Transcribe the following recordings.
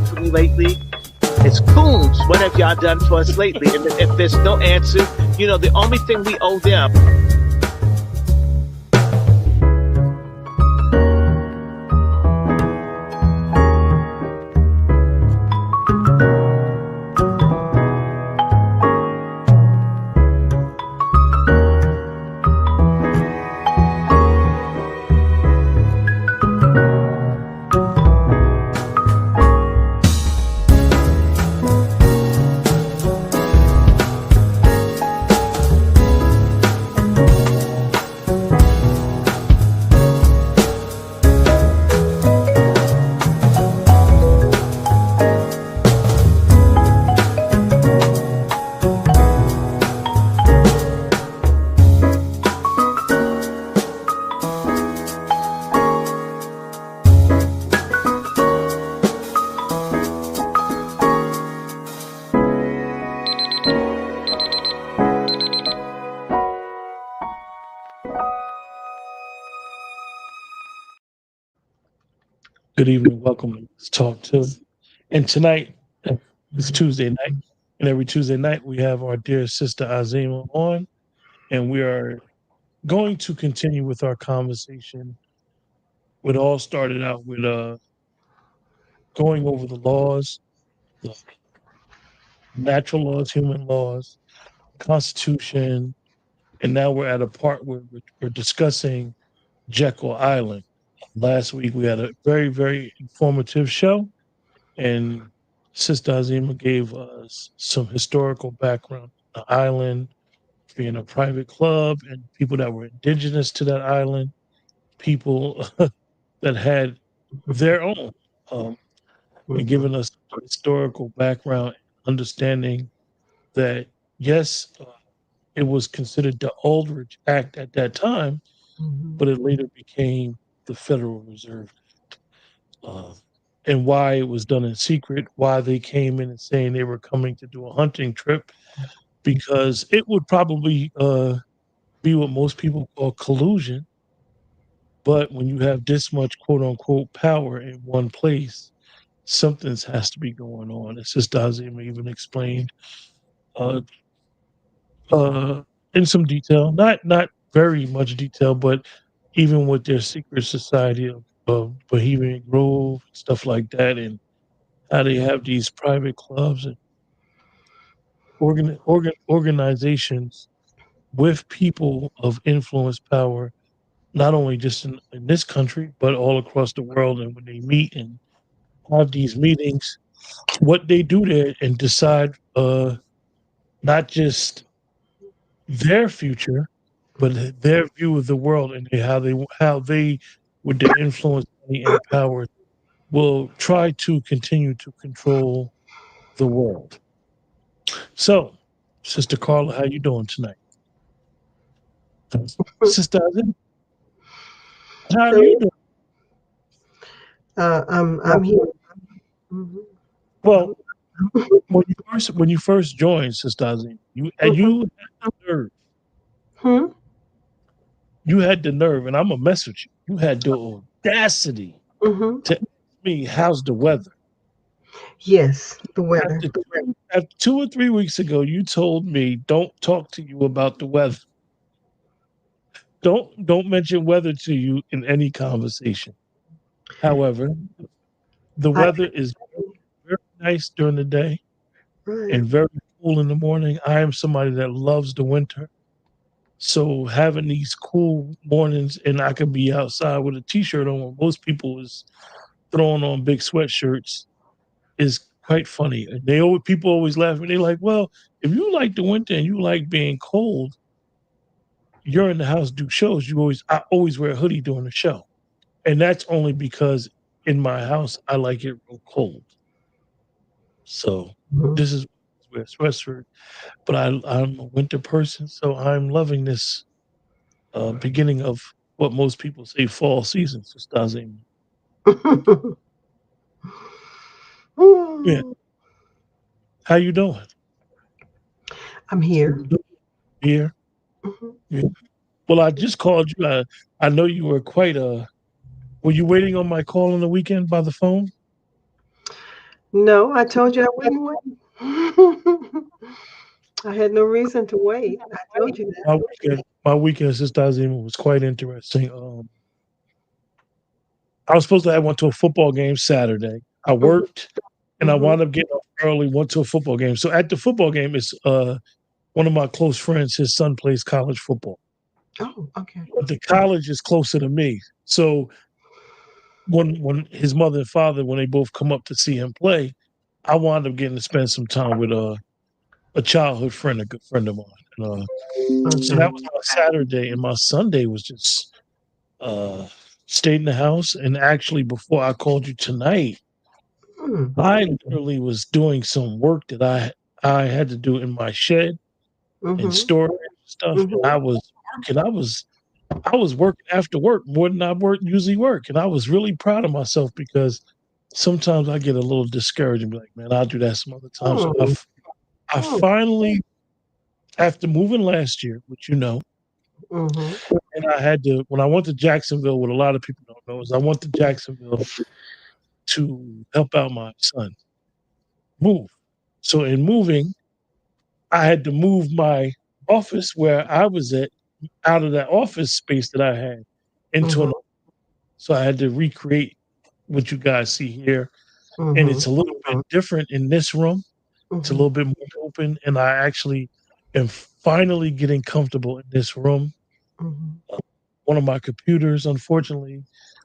done for me lately? It's Coons. What have y'all done for us lately? And if there's no answer, the only thing we owe them. Good evening. Welcome to Let's Talk To. And tonight, it's Tuesday night. And every Tuesday night, we have our dear sister Azima on. And we are going to continue with our conversation. It all started out with going over the laws, the natural laws, human laws, Constitution. And now we're at a part where we're discussing Jekyll Island. Last week, we had a very, very informative show. And Sister Azima gave us some historical background. The island being a private club and people that were indigenous to that island, people that had their own, and giving us historical background, understanding that, yes, it was considered the Aldrich Act at that time, but it later became the Federal Reserve. And why it was done in secret, why they came in and saying they were coming to do a hunting trip, because it would probably be what most people call collusion. But when you have this much quote unquote power in one place, something has to be going on. As Sister Azima even explained uh, in some detail, not very much detail, but even with their secret society of Bohemian Grove, stuff like that, and how they have these private clubs and organizations with people of influence, power, not only just in this country, but all across the world. And when they meet and have these meetings, what they do there and decide not just their future, but their view of the world and how they with their influence and power will try to continue to control the world. So, Sister Carla, how you doing tonight? Sister Azim, how are you doing? I'm here. Well, when you first joined, Sister Azim, you had the nerve. You had the nerve, and I'm gonna mess with you. You had the audacity to ask me, "How's the weather?" Yes, the weather. After 2 or 3 weeks ago, you told me, "Don't talk to you about the weather. Don't mention weather to you in any conversation." However, the weather is very nice during the day and very cool in the morning. I am somebody that loves the winter. So having these cool mornings and I could be outside with a t-shirt on when most people is throwing on big sweatshirts is quite funny. And people always laugh at me. They're like, well, if you like the winter and you like being cold, you're in the house, do shows. I always wear a hoodie during the show. And that's only because in my house, I like it real cold. So this is where sweatshirt, but I'm a winter person, so I'm loving this beginning of what most people say fall season. So yeah. How you doing? I'm here. Here. Yeah. Well, I just called you. I know you were quite were you waiting on my call on the weekend by the phone? No, I told you I wouldn't wait. I had no reason to wait. I told you that. My weekend, Sister Azima, was quite interesting. I was supposed to have went to a football game Saturday. I Mhm, worked and I mhm. wound up getting up early, went to a football game. So at the football game, it's one of my close friends, his son plays college football. Oh, okay. But the college is closer to me. So when his mother and father, when they both come up to see him play, I wound up getting to spend some time with a childhood friend, a good friend of mine. And, so that Mhm. was my Saturday, and my Sunday was just uh, stayed in the house. And actually, before I called you tonight, Mm, I literally was doing some work that I had to do in my shed and mhm, storage stuff. And mhm. I was working. I was working after work more than I usually work, and I was really proud of myself because sometimes I get a little discouraged and be like, "Man, I'll do that some other time." So Mm, I mm, finally, after moving last year, which you know, mhm, and I had to when I went to Jacksonville. What a lot of people don't know is I went to Jacksonville to help out my son move. So in moving, I had to move my office where I was at out of that office space that I had into mhm, an. So I had to recreate what you guys see here, and mhm, it's a little bit different in this room. It's a mhm, little bit more open, and I actually am finally getting comfortable in this room. mhm, Uh, One of my computers, unfortunately,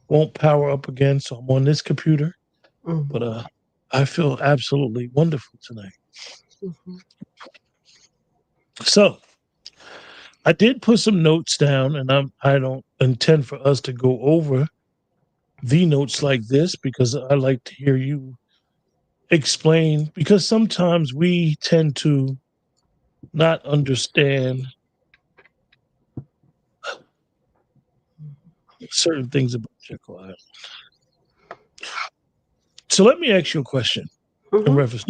won't power up again, so I'm on this computer. But mhm, I feel absolutely wonderful tonight. mhm. So I did put some notes down, and I don't intend for us to go over the notes like this because I like to hear you explain. Because sometimes we tend to not understand certain things about Jekyll Island. So let me ask you a question in Mhm. reference.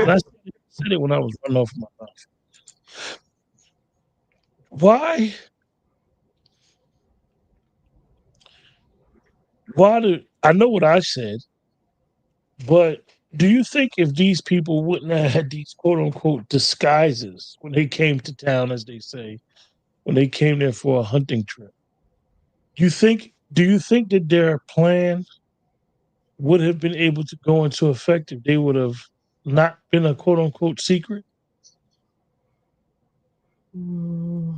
And I said it when I was running off my mouth. Why? Why do I know what I said? But do you think if these people wouldn't have had these quote unquote disguises when they came to town, as they say, when they came there for a hunting trip, do you think that their plan would have been able to go into effect if they would have not been a quote unquote secret? Mm.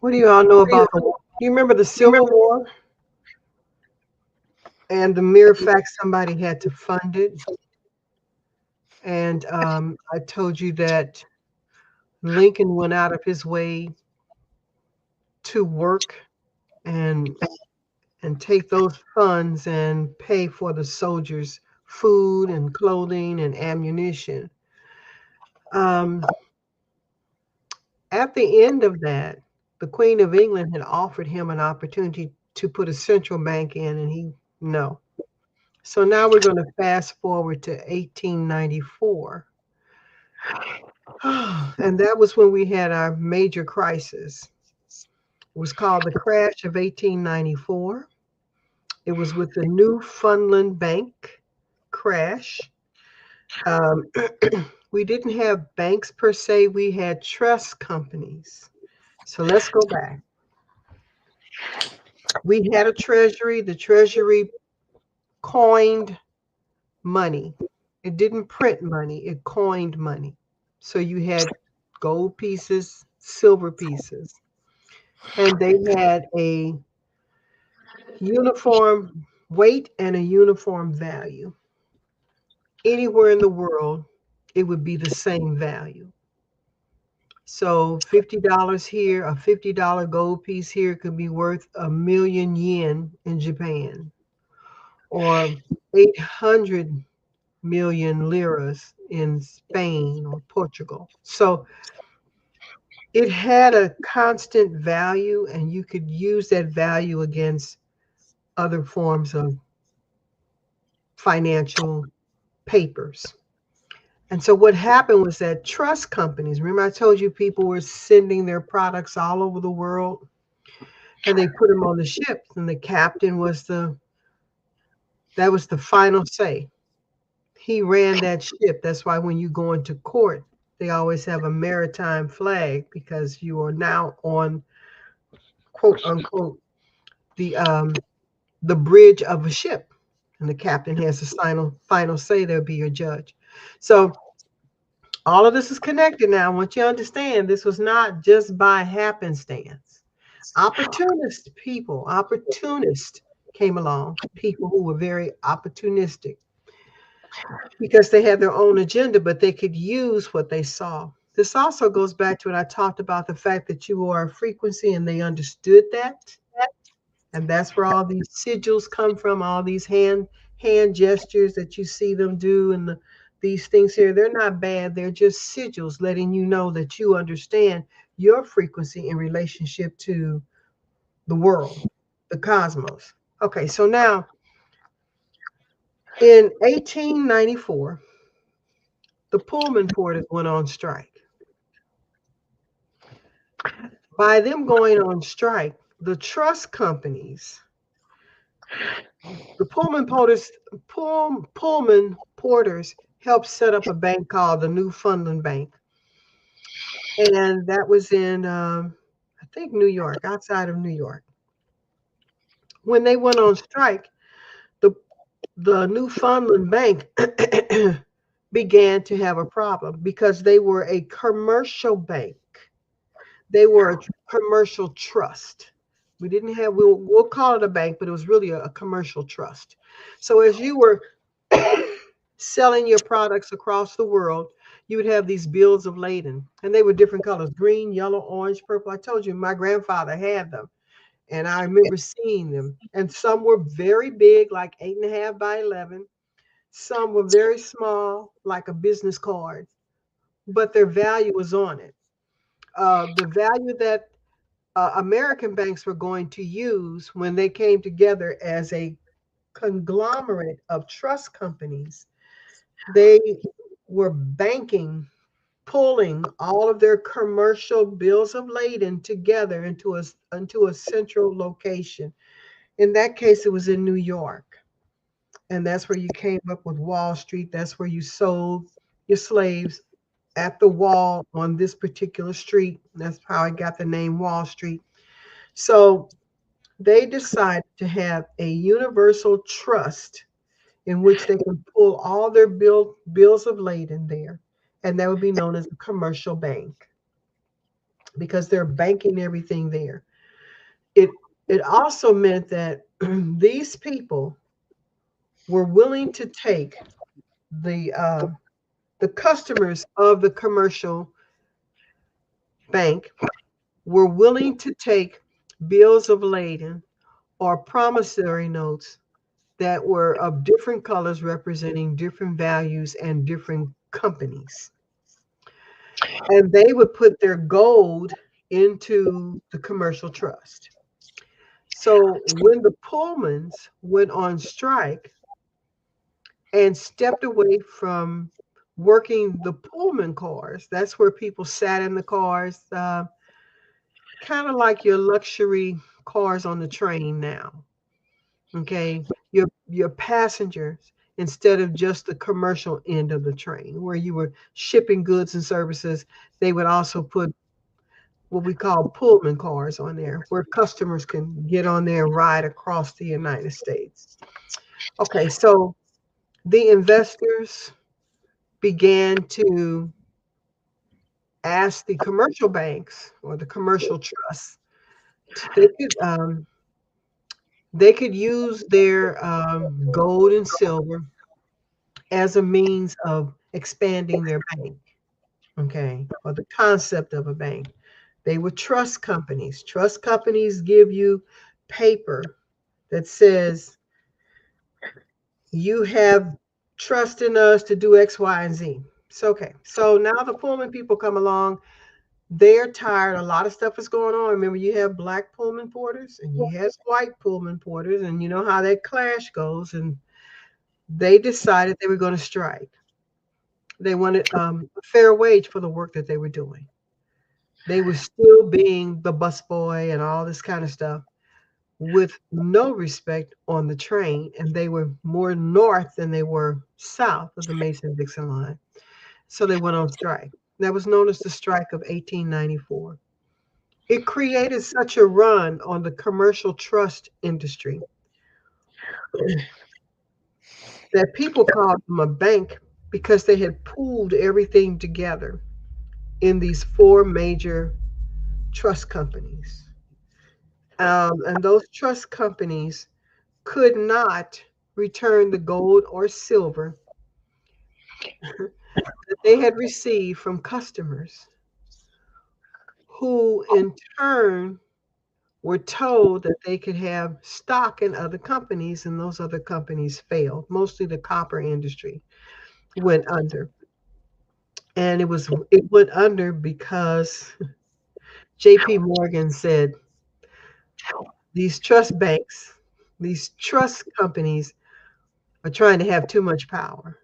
What do you all know about the war? Do you remember the Civil War and the mere fact somebody had to fund it? And I told you that Lincoln went out of his way to work and take those funds and pay for the soldiers food and clothing and ammunition. Um, at the end of that, the Queen of England had offered him an opportunity to put a central bank in, and he no. So now we're going to fast forward to 1894. And that was when we had our major crisis. It was called the crash of 1894. It was with the Newfoundland Bank crash. Um, we didn't have banks per se, we had trust companies. So let's go back. We had a treasury, the treasury coined money. It didn't print money, it coined money. So you had gold pieces, silver pieces, and they had a uniform weight and a uniform value. Anywhere in the world, it would be the same value. So $50 here, a $50 gold piece here could be worth 1,000,000 yen in Japan, or 800 million liras in Spain or Portugal. So it had a constant value, and you could use that value against other forms of financial papers. And so what happened was that trust companies, remember I told you people were sending their products all over the world, and they put them on the ships, and the captain was the That was the final say. He ran that ship. That's why when you go into court, they always have a maritime flag because you are now on quote unquote the bridge of a ship, and the captain has the final say. They'll be your judge. So all of this is connected now. I want you to understand this was not just by happenstance. Opportunists came along, people who were very opportunistic because they had their own agenda, but they could use what they saw. This also goes back to when I talked about the fact that you are a frequency and they understood that. And that's where all these sigils come from, all these hand gestures that you see them do and these things here. They're not bad. They're just sigils letting you know that you understand your frequency in relationship to the world, the cosmos. Okay, so now in 1894, the Pullman porters went on strike. By them going on strike, the trust companies, the Pullman porters helped set up a bank called the Newfoundland Bank, and that was in I think New York, outside of New York. When they went on strike, the Newfoundland Bank began to have a problem because they were a commercial bank. They were a commercial trust. We didn't have, we'll call it a bank, but it was really a commercial trust. So as you were selling your products across the world, you would have these bills of lading, and they were different colors: green, yellow, orange, purple. I told you my grandfather had them, and I remember seeing them. And some were very big, like 8.5 by 11. Some were very small, like a business card, but their value was on it. The value that American banks were going to use when they came together as a conglomerate of trust companies, they were banking, pulling all of their commercial bills of lading together into a central location. In that case, it was in New York. And that's where you came up with Wall Street. That's where you sold your slaves at the wall on this particular street. That's how I got the name Wall Street. So they decided to have a universal trust in which they can pull all their bills of lading there. And that would be known as a commercial bank because they're banking everything there. It also meant that these people were willing to take the customers of the commercial bank were willing to take bills of lading or promissory notes that were of different colors representing different values and different companies. And they would put their gold into the commercial trust. So when the Pullmans went on strike and stepped away from working the Pullman cars, that's where people sat in the cars, kind of like your luxury cars on the train now. Okay, your passengers instead of just the commercial end of the train where you were shipping goods and services, they would also put what we call Pullman cars on there where customers can get on there and ride across the United States. Okay, so the investors began to ask the commercial banks or the commercial trusts, they could um, they could use their gold and silver as a means of expanding their bank, okay, or the concept of a bank. They were trust companies. Trust companies give you paper that says you have trust in us to do X, Y, and Z. So, okay. So now the Pullman people come along. They're tired. A lot of stuff is going on. Remember, you have black Pullman porters and you have white Pullman porters, and you know how that clash goes. And they decided they were going to strike. They wanted a fair wage for the work that they were doing. They were still being the busboy and all this kind of stuff. with no respect on the train, and they were more north than they were south of the Mason-Dixon line. So they went on strike. That was known as the strike of 1894. It created such a run on the commercial trust industry that people called them a bank because they had pooled everything together in these four major trust companies. And those trust companies could not return the gold or silver that they had received from customers, who in turn were told that they could have stock in other companies, and those other companies failed. Mostly the copper industry went under. And it went under because JP Morgan said these trust banks, these trust companies are trying to have too much power.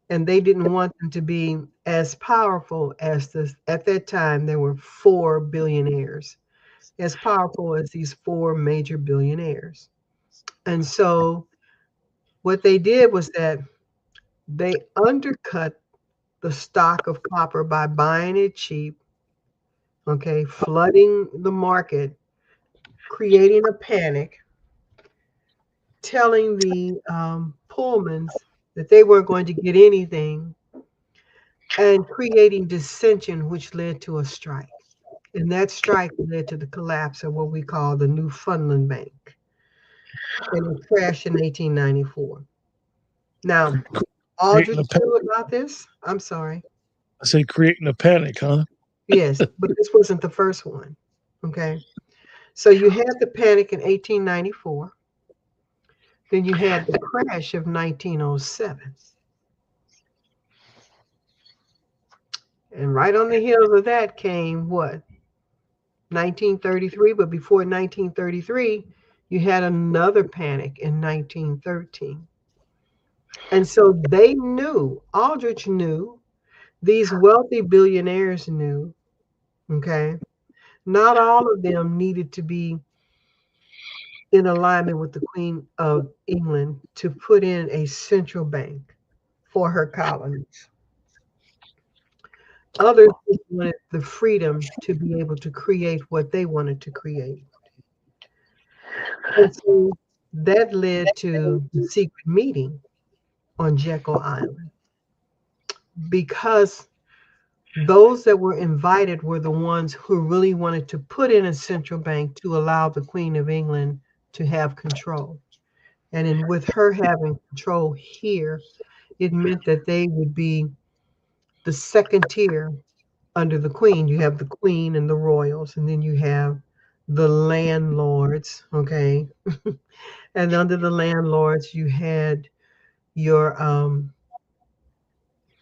And they didn't want them to be as powerful as this. At that time, there were four billionaires, as powerful as these four major billionaires. And so what they did was that they undercut the stock of copper by buying it cheap, okay, flooding the market, creating a panic, telling the Pullmans that they weren't going to get anything, and creating dissension, which led to a strike. And that strike led to the collapse of what we call the Newfoundland Bank. And it crashed in 1894. Now, Creating Aldrich a panic. knew about this. I'm sorry. I say creating a panic, huh? Yes, but this wasn't the first one. Okay. So you had the panic in 1894. Then you had the crash of 1907. And right on the heels of that came what? 1933. But before 1933, you had another panic in 1913. And so they knew, Aldrich knew, these wealthy billionaires knew, okay, not all of them needed to be in alignment with the Queen of England to put in a central bank for her colonies. Others just wanted the freedom to be able to create what they wanted to create. And so that led to the secret meeting on Jekyll Island, because those that were invited were the ones who really wanted to put in a central bank to allow the Queen of England to have control. And in with her having control here, it meant that they would be the second tier under the Queen. You have the Queen and the royals, and then you have the landlords, okay? And under the landlords, you had your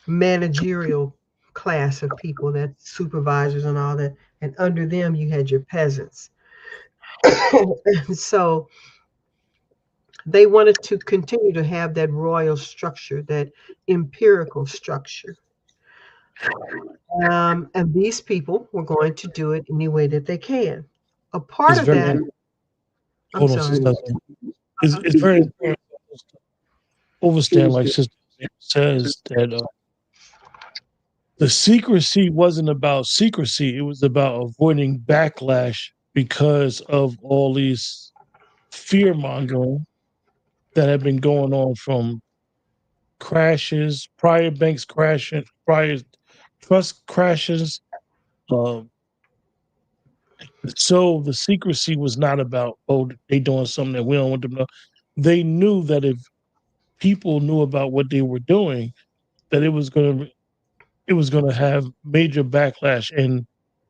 managerial class of people, that supervisors and all that. And under them, you had your peasants. And so they wanted to continue to have that royal structure, that empirical structure. And these people were going to do it any way that they can. A part It's of very that, I'm hold on, sorry. sister. It's very important to understand, like sister says, that the secrecy wasn't about secrecy. It was about avoiding backlash because of all these fear mongering that had been going on from crashes, prior banks crashing, prior trust crashes. Um, so the secrecy was not about, oh, they doing something that we don't want them to know. They knew that if people knew about what they were doing, that it was gonna have major backlash. And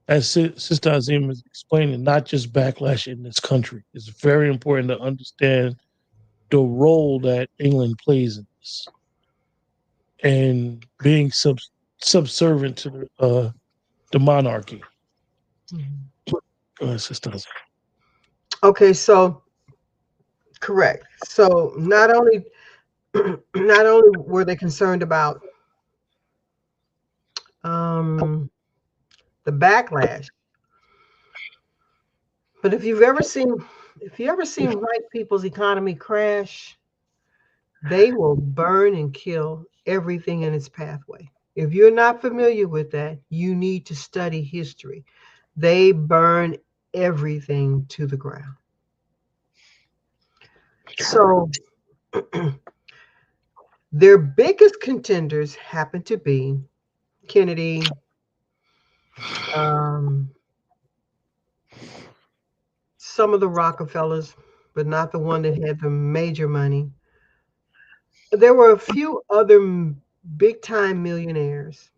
as Sister Azim is explaining, not just backlash in this country. It's very important to understand the role that England plays in this, and being subservient to the monarchy. Mhm. Go ahead, Sister Azim. Okay, so correct. So not only not only were they concerned about um, the backlash, but if you've ever seen If you ever seen white people's economy crash, they will burn and kill everything in its pathway. If you're not familiar with that, you need to study history. They burn everything to the ground. So their biggest contenders happen to be Kennedy, um, some of the Rockefellers, but not the one that had the major money. There were a few other big time millionaires,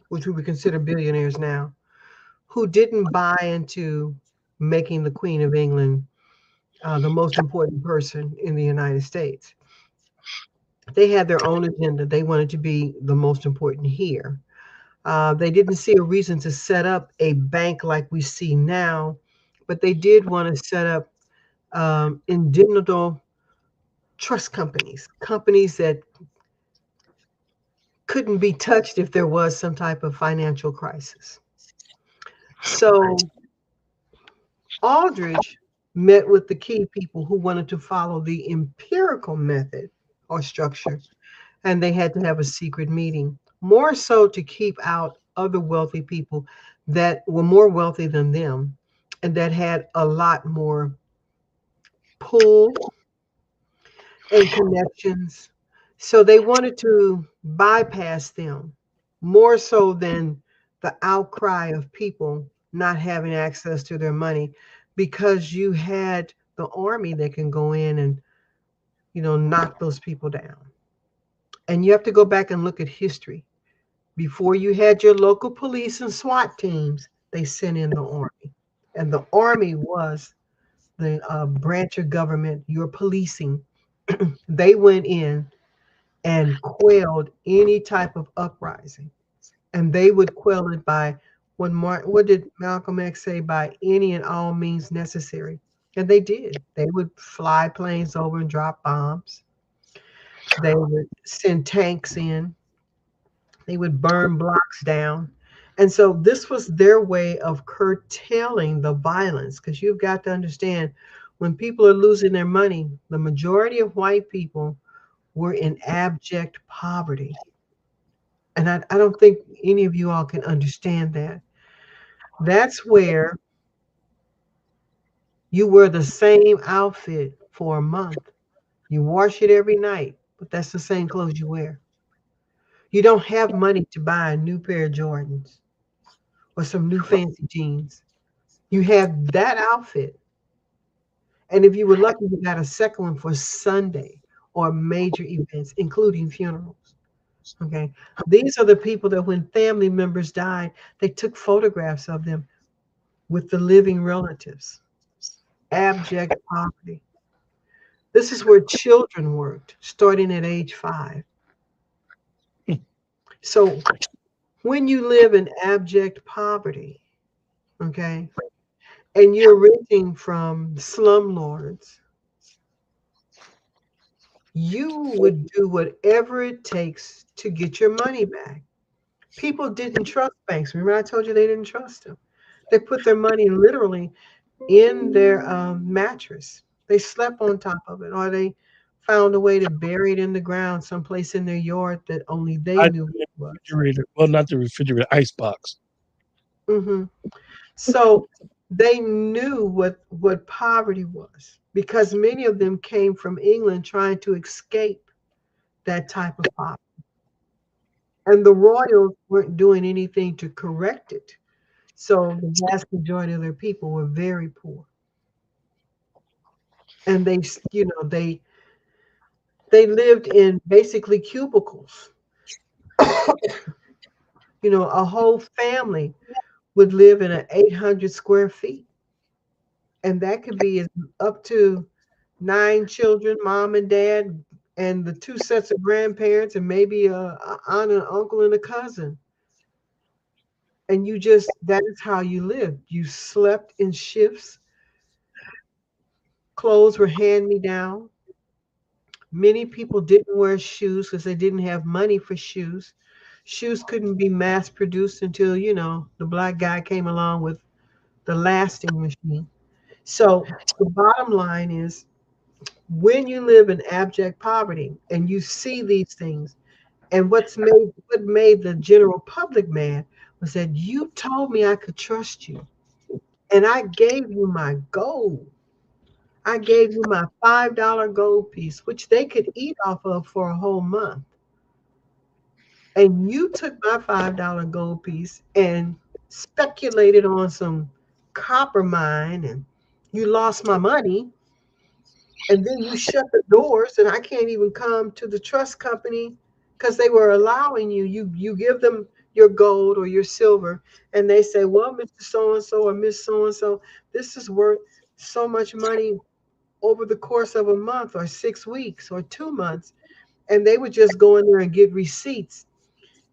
which we would consider billionaires now, who didn't buy into making the Queen of England the most important person in the United States. They had their own agenda. They wanted to be the most important here. They didn't see a reason to set up a bank like we see now, but they did want to set up indemnitable trust companies, companies that couldn't be touched if there was some type of financial crisis. So Aldrich met with the key people who wanted to follow the empirical method or structure, and they had to have a secret meeting, more so to keep out other wealthy people that were more wealthy than them and that had a lot more pull and connections. So they wanted to bypass them more so than the outcry of people not having access to their money, because you had the army that can go in and, knock those people down. And you have to go back and look at history. Before you had your local police and SWAT teams, they sent in the army. And the army was the branch of government you're policing. They went in and quelled any type of uprising. And they would quell it by what did Malcolm X say? By any and all means necessary. And they did. They would fly planes over and drop bombs. They would send tanks in. They would burn blocks down. And so this was their way of curtailing the violence, because you've got to understand, when people are losing their money, the majority of white people were in abject poverty. And I don't think any of you all can understand that. That's where you wear the same outfit for a month. You wash it every night, but that's the same clothes you wear. You don't have money to buy a new pair of Jordans or some new fancy jeans. You have that outfit. And if you were lucky, you got a second one for Sunday or major events, including funerals. Okay. These are the people that when family members died, they took photographs of them with the living relatives. Abject poverty. This is where children worked, starting at age 5. So when you live in abject poverty, okay, and you're renting from slumlords, you would do whatever it takes to get your money back. People didn't trust banks. Remember, I told you they didn't trust them. They put their money literally in their mattress. They slept on top of it, or they found a way to bury it in the ground, someplace in their yard that only they I knew what it was. refrigerator. Well, not the refrigerator, ice box. Hmm. So they knew what poverty was, because many of them came from England trying to escape that type of poverty. And the royals weren't doing anything to correct it. So the vast majority of their people were very poor. And they lived in basically cubicles. A whole family would live in an 800 square feet. And that could be up to 9 children, mom and dad, and the 2 sets of grandparents, and maybe a aunt, and uncle, and a cousin. And that is how you lived. You slept in shifts. Clothes were hand me down. Many people didn't wear shoes because they didn't have money for shoes. Shoes couldn't be mass produced until, the black guy came along with the lasting machine. So the bottom line is, when you live in abject poverty and you see these things, and what made the general public mad was that you told me I could trust you, and I gave you my gold. I gave you my $5 gold piece, which they could eat off of for a whole month. And you took my $5 gold piece and speculated on some copper mine, and you lost my money. And then you shut the doors, and I can't even come to the trust company because they were allowing you give them your gold or your silver, and they say, well, Mr. So and so or Miss So and so, this is worth so much money over the course of a month or 6 weeks or 2 months. And they would just go in there and get receipts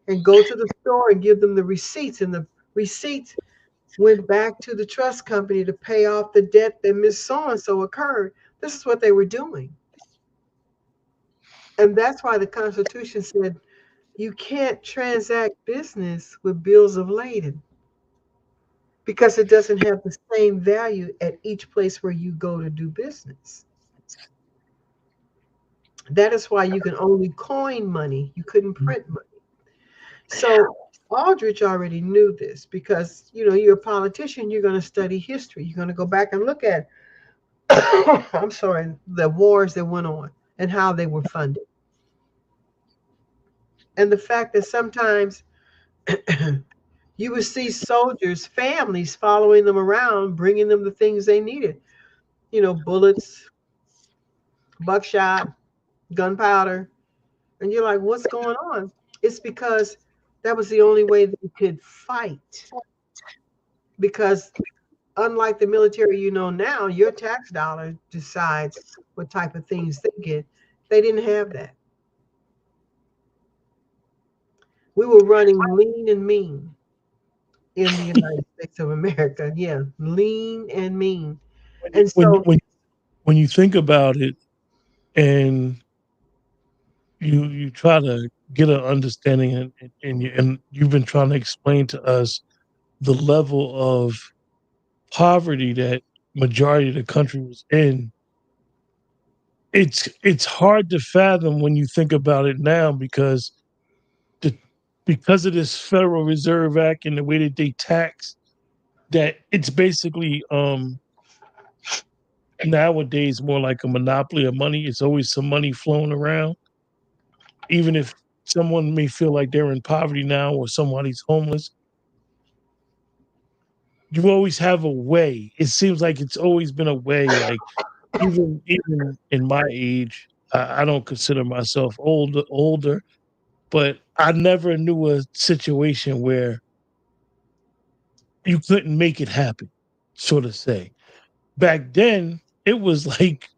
and go to the store and give them the receipts, and the receipts went back to the trust company to pay off the debt that Miss So and so incurred. This is what they were doing. And that's why the Constitution said you can't transact business with bills of lading, because it doesn't have the same value at each place where you go to do business. That is why you can only coin money. You couldn't print money. So Aldrich already knew this because, you're a politician, you're going to study history. You're going to go back and look at, I'm sorry, the wars that went on and how they were funded. And the fact that sometimes you would see soldiers, families following them around, bringing them the things they needed, bullets, buckshot, gunpowder. And you're like, what's going on? It's because that was the only way they could fight. Because unlike the military, now, your tax dollar decides what type of things they get. They didn't have that. We were running lean and mean in the United States of America. Yeah, lean and mean. And when so, when when you think about it, and you try to get an understanding, and you've been trying to explain to us the level of poverty that majority of the country was in. It's hard to fathom when you think about it now, the because of this Federal Reserve Act and the way that they tax, that it's basically nowadays more like a monopoly of money. It's always some money flowing around, even if someone may feel like they're in poverty now or somebody's homeless. You always have a way. It seems like it's always been a way. Like even in my age, I don't consider myself older, but I never knew a situation where you couldn't make it happen, so to say. Back then, it was like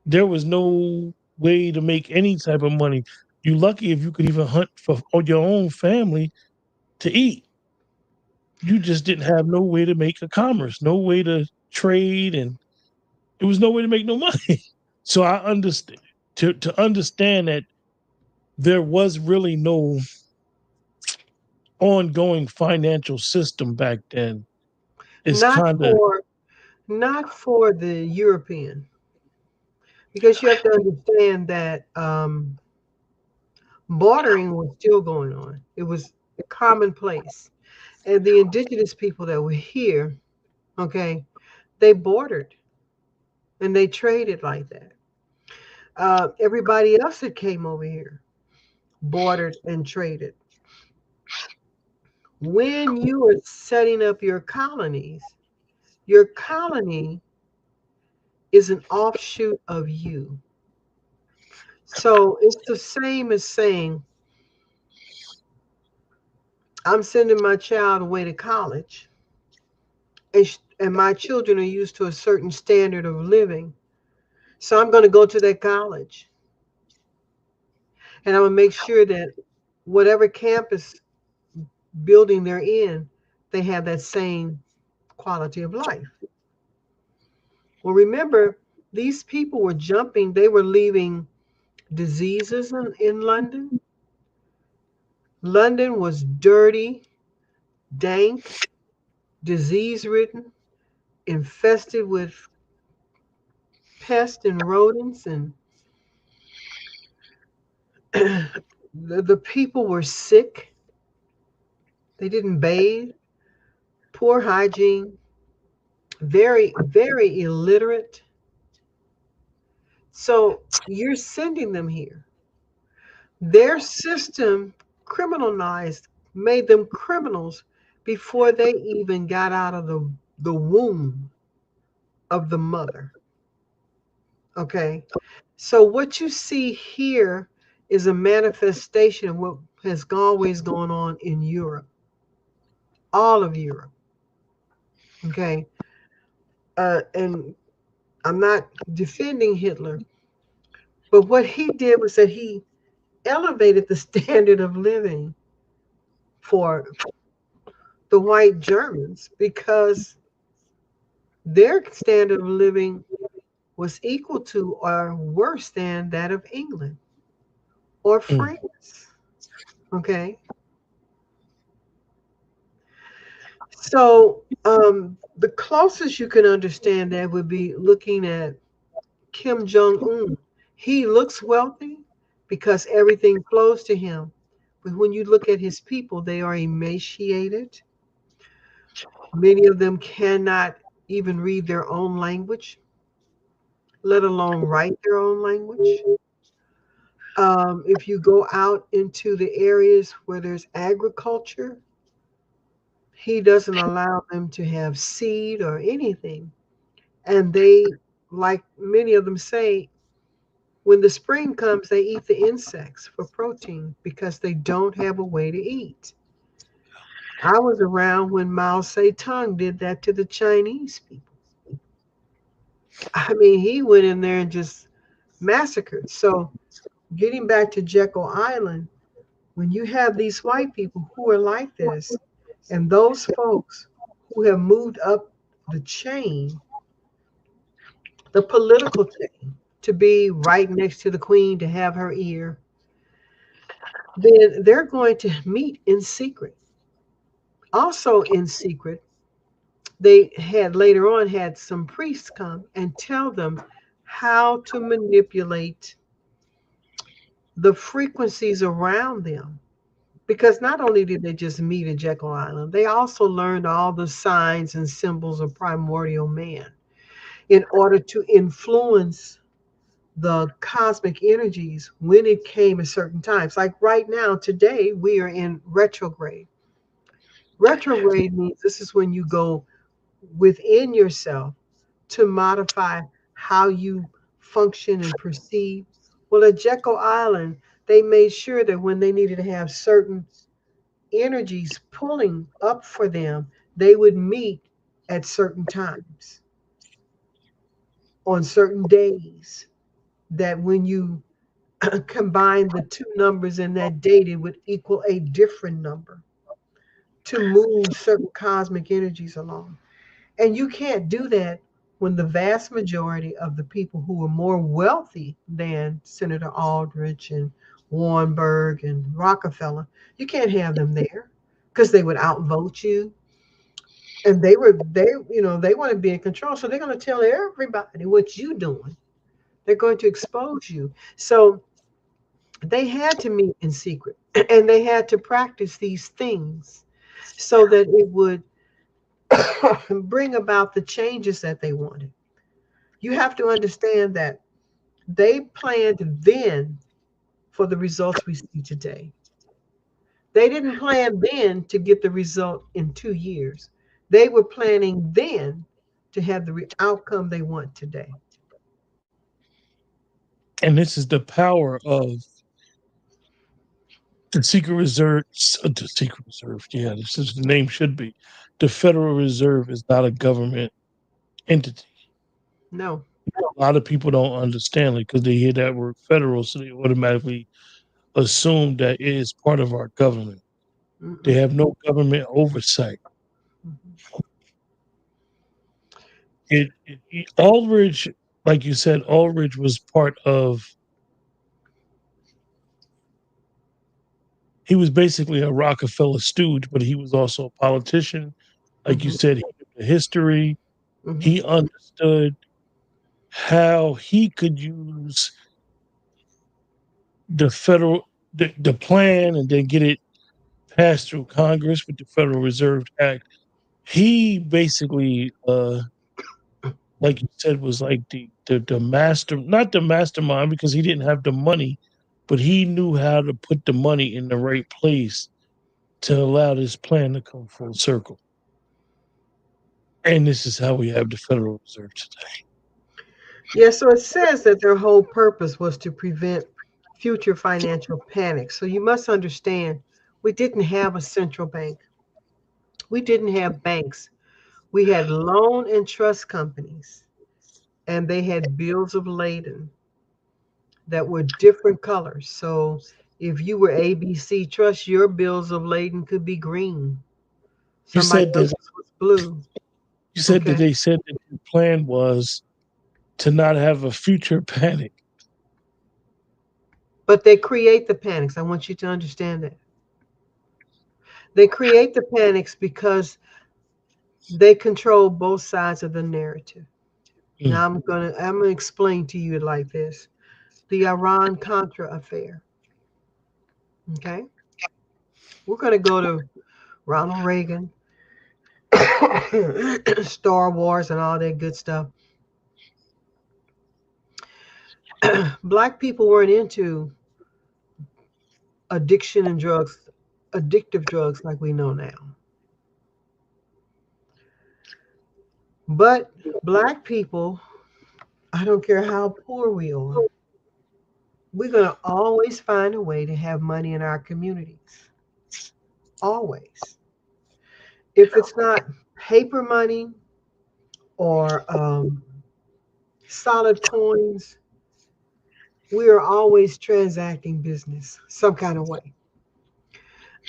there was no way to make any type of money. You lucky if you could even hunt for your own family to eat. You just didn't have no way to make a commerce, no way to trade, and there was no way to make no money. So I understand to understand that there was really no ongoing financial system back then is not kind of for not for the European, because you have to understand that bartering was still going on. It was commonplace. And the indigenous people that were here, okay, they bartered and they traded like that. Everybody else that came over here bartered and traded. When you are setting up your colony is an offshoot of you. So it's the same as saying, I'm sending my child away to college, and my children are used to a certain standard of living. So I'm going to go to that college, and I'm going to make sure that whatever campus building they're in, they have that same quality of life. Well, remember, these people were jumping, they were leaving diseases in London. London was dirty, dank, disease ridden. infested with pests and rodents, and the people were sick. They didn't bathe, poor hygiene, very, very illiterate. So you're sending them here. Their system criminalized, made them criminals before they even got out of the womb of the mother. Okay. So what you see here is a manifestation of what has always gone on in Europe, all of Europe. Okay. And I'm not defending Hitler, but what he did was that he elevated the standard of living for the white Germans because their standard of living was equal to or worse than that of England or France. Okay. So the closest you can understand that would be looking at Kim Jong Un. He looks wealthy because everything flows to him. But when you look at his people, they are emaciated. Many of them cannot even read their own language, let alone write their own language. If you go out into the areas where there's agriculture, he doesn't allow them to have seed or anything. And they, like many of them say, when the spring comes, they eat the insects for protein because they don't have a way to eat. I was around when Mao Zedong did that to the Chinese people. I mean, he went in there and just massacred. So, getting back to Jekyll Island, when you have these white people who are like this, and those folks who have moved up the chain, the political chain, to be right next to the queen, to have her ear, then they're going to meet in secret. Also in secret, they had later on had some priests come and tell them how to manipulate the frequencies around them. Because not only did they just meet in Jekyll Island, they also learned all the signs and symbols of primordial man in order to influence the cosmic energies when it came at certain times. Like right now, today, we are in retrograde. Retrograde means this is when you go within yourself to modify how you function and perceive. Well, at Jekyll Island, they made sure that when they needed to have certain energies pulling up for them, they would meet at certain times on certain days. That when you combine the two numbers in that date, it would equal a different number to move certain cosmic energies along. And you can't do that when the vast majority of the people who are more wealthy than Senator Aldrich and Warburg and Rockefeller, you can't have them there because they would outvote you. And they want to be in control. So they're going to tell everybody what you're doing. They're going to expose you. So they had to meet in secret and they had to practice these things so that it would bring about the changes that they wanted. You have to understand that they planned then for the results we see today. They didn't plan then to get the result in 2 years. They were planning then to have the outcome they want today. And this is the power of the Secret Reserve. The Secret Reserve, yeah, this is the name should be. The Federal Reserve is not a government entity. No. A lot of people don't understand it because they hear that word federal, so they automatically assume that it is part of our government. They Mm-mm. have no government oversight. Mhm. Aldrich, like you said, Aldrich was part of. He was basically a Rockefeller stooge, but he was also a politician. Like you Mhm. said, he knew the history. Mhm. He understood how he could use the plan and then get it passed through Congress with the Federal Reserve Act. He basically, like you said, was like the master, not the mastermind because he didn't have the money, but he knew how to put the money in the right place to allow this plan to come full circle. And this is how we have the Federal Reserve today. Yeah, so it says that their whole purpose was to prevent future financial panic. So you must understand, we didn't have a central bank. We didn't have banks. We had loan and trust companies, and they had bills of lading that were different colors. So if you were ABC Trust, your bills of lading could be green. You Somebody said that else's was blue. you said that Okay. they said that the plan was to not have a future panic. But they create the panics. I want you to understand that. They create the panics because they control both sides of the narrative. Mm. Now I'm gonna explain to you like this. The Iran Contra affair. Okay? We're gonna go to Ronald Reagan, Star Wars and all that good stuff. Black people weren't into addiction and drugs, addictive drugs like we know now. But black people, I don't care how poor we are, we're going to always find a way to have money in our communities. Always. If it's not paper money or solid coins, we are always transacting business some kind of way.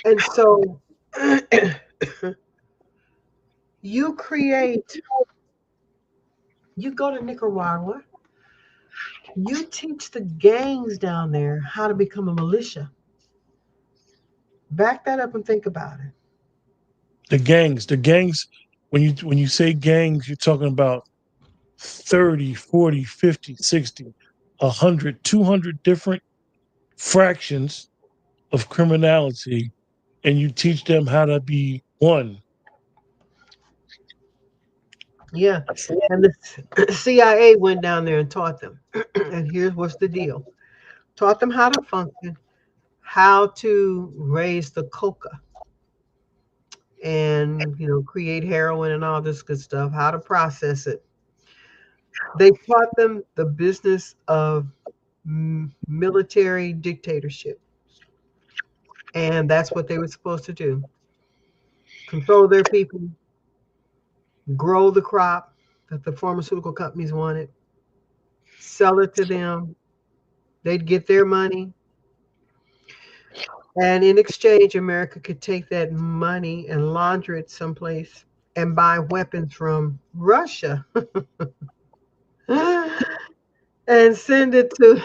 And so you create, you go to Nicaragua, you teach the gangs down there how to become a militia. Back that up and think about it. The gangs, when you say gangs, you're talking about 30, 40, 50, 60, 100, 200 different fractions of criminality, and you teach them how to be one. Yeah. And the CIA went down there and taught them. And here's what's the deal: taught them how to function, how to raise the coca and, create heroin and all this good stuff, how to process it. They taught them the business of military dictatorship. And that's what they were supposed to do: control their people, grow the crop that the pharmaceutical companies wanted, sell it to them. They'd get their money. And in exchange, America could take that money and launder it someplace and buy weapons from Russia and send it to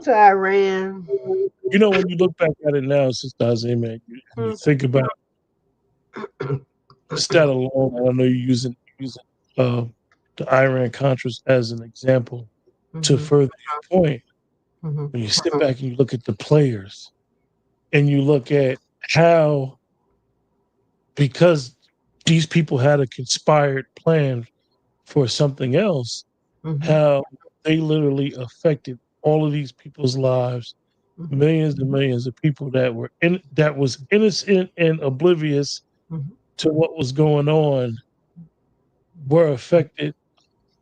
Iran. When you look back at it now, Sister Azima, and you Mhm. think about just that alone, I know you're using uh, the Iran Contras as an example to Mhm. further your point. Mhm. When you sit back and you look at the players and you look at how, because these people had a conspired plan for something else, Mhm. how they literally affected all of these people's lives, Mhm. millions and millions of people that was innocent and oblivious Mhm. to what was going on were affected.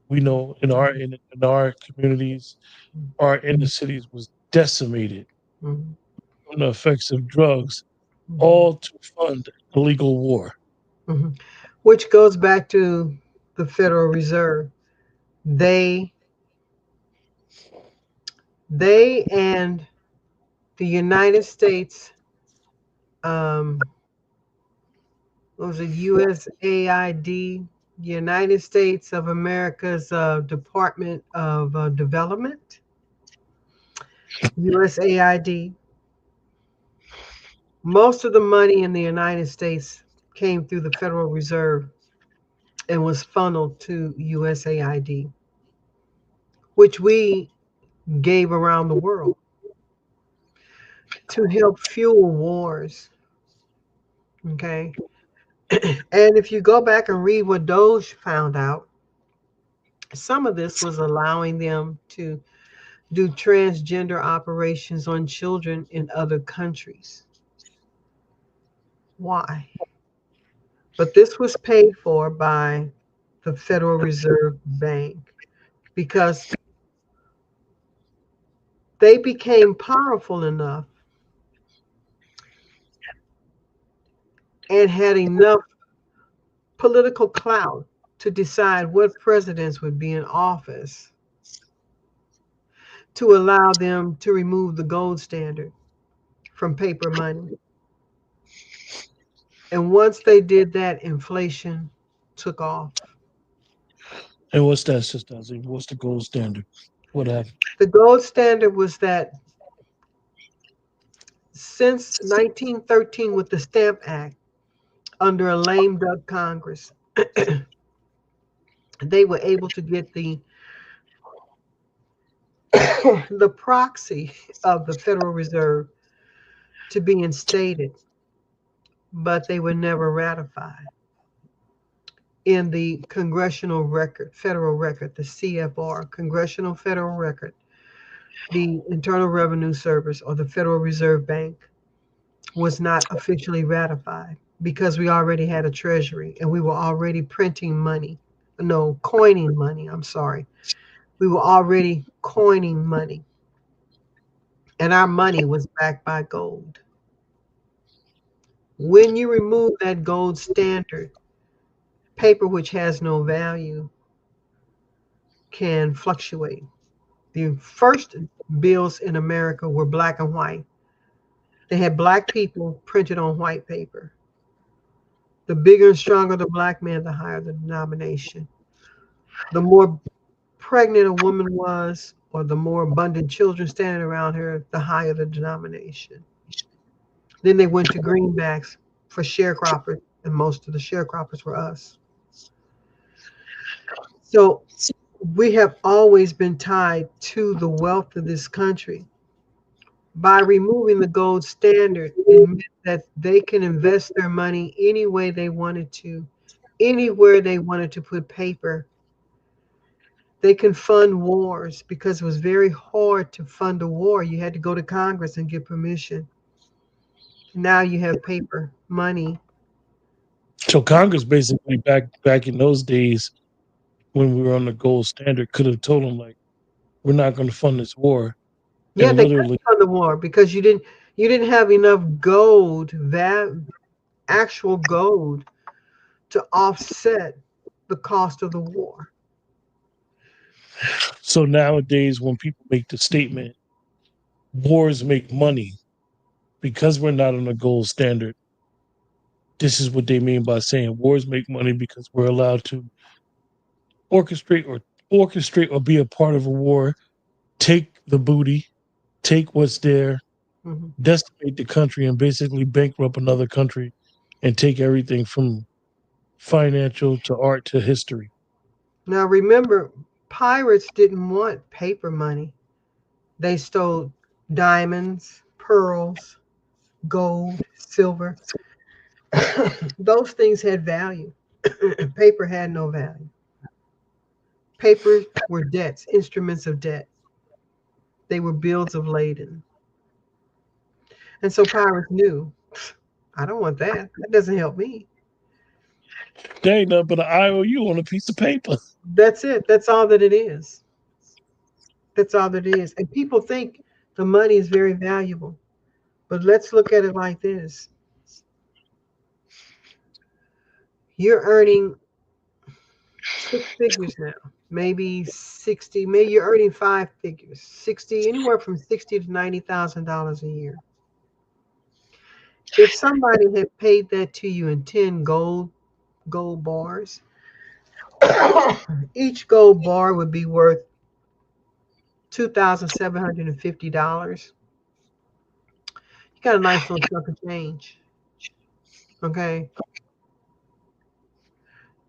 We know in our communities, our inner cities was decimated Mhm. from the effects of drugs, Mhm. all to fund illegal war. Mhm. Which goes back to the Federal Reserve. They they and the United States, um, what was it, USAID, United States of America's Department of Development, USAID. Most of the money in the United States came through the Federal Reserve. and was funneled to USAID, which we gave around the world to help fuel wars. Okay. And if you go back and read what Doge found out, some of this was allowing them to do transgender operations on children in other countries. Why? But this was paid for by the Federal Reserve Bank because they became powerful enough and had enough political clout to decide what presidents would be in office to allow them to remove the gold standard from paper money. And once they did that, inflation took off. And what's that, Sister Azim? What's the gold standard? What happened? The gold standard was that since 1913, with the Stamp Act, under a lame duck Congress, they were able to get the proxy of the Federal Reserve to be instated, but they were never ratified. In the congressional record, federal record, the CFR, Congressional Federal Record, the Internal Revenue Service or the Federal Reserve Bank was not officially ratified because we already had a treasury and we were already printing money. No, coining money, I'm sorry. We were already coining money, and our money was backed by gold. When you remove that gold standard, paper which has no value can fluctuate. The first bills in America were black and white. They had black people printed on white paper. The bigger and stronger the black man, the higher the denomination. The more pregnant a woman was, or the more abundant children standing around her, the higher the denomination. Then they went to greenbacks for sharecroppers, and most of the sharecroppers were us. So we have always been tied to the wealth of this country. By removing the gold standard, it meant that they can invest their money any way they wanted to, anywhere they wanted to put paper. They can fund wars because it was very hard to fund a war. You had to go to Congress and get permission. Now you have paper money. So Congress basically back in those days when we were on the gold standard could have told them like, we're not going to fund this war, Yeah, and they couldn't literally. fund the war because you didn't have enough gold, actual gold, to offset the cost of the war. So nowadays, when people make the statement, wars make money because we're not on a gold standard, this is what they mean by saying wars make money because we're allowed to orchestrate or be a part of a war, take the booty, take what's there, Mhm. decimate the country, and basically bankrupt another country and take everything from financial to art to history. Now remember, pirates didn't want paper money. They stole diamonds, pearls, gold, silver. Those things had value. Paper had no value. Paper were debts, instruments of debt. They were bills of lading. And so pirates knew, I don't want that. That doesn't help me. There ain't nothing but an IOU on a piece of paper. That's it. That's all that it is. That's all that it is. And people think the money is very valuable. But let's look at it like this. You're earning six figures now, maybe 60, maybe you're earning five figures, 60, anywhere from 60 to $90,000 a year. If somebody had paid that to you in 10 gold bars, each gold bar would be worth $2,750. You got a nice little chunk of change. Okay.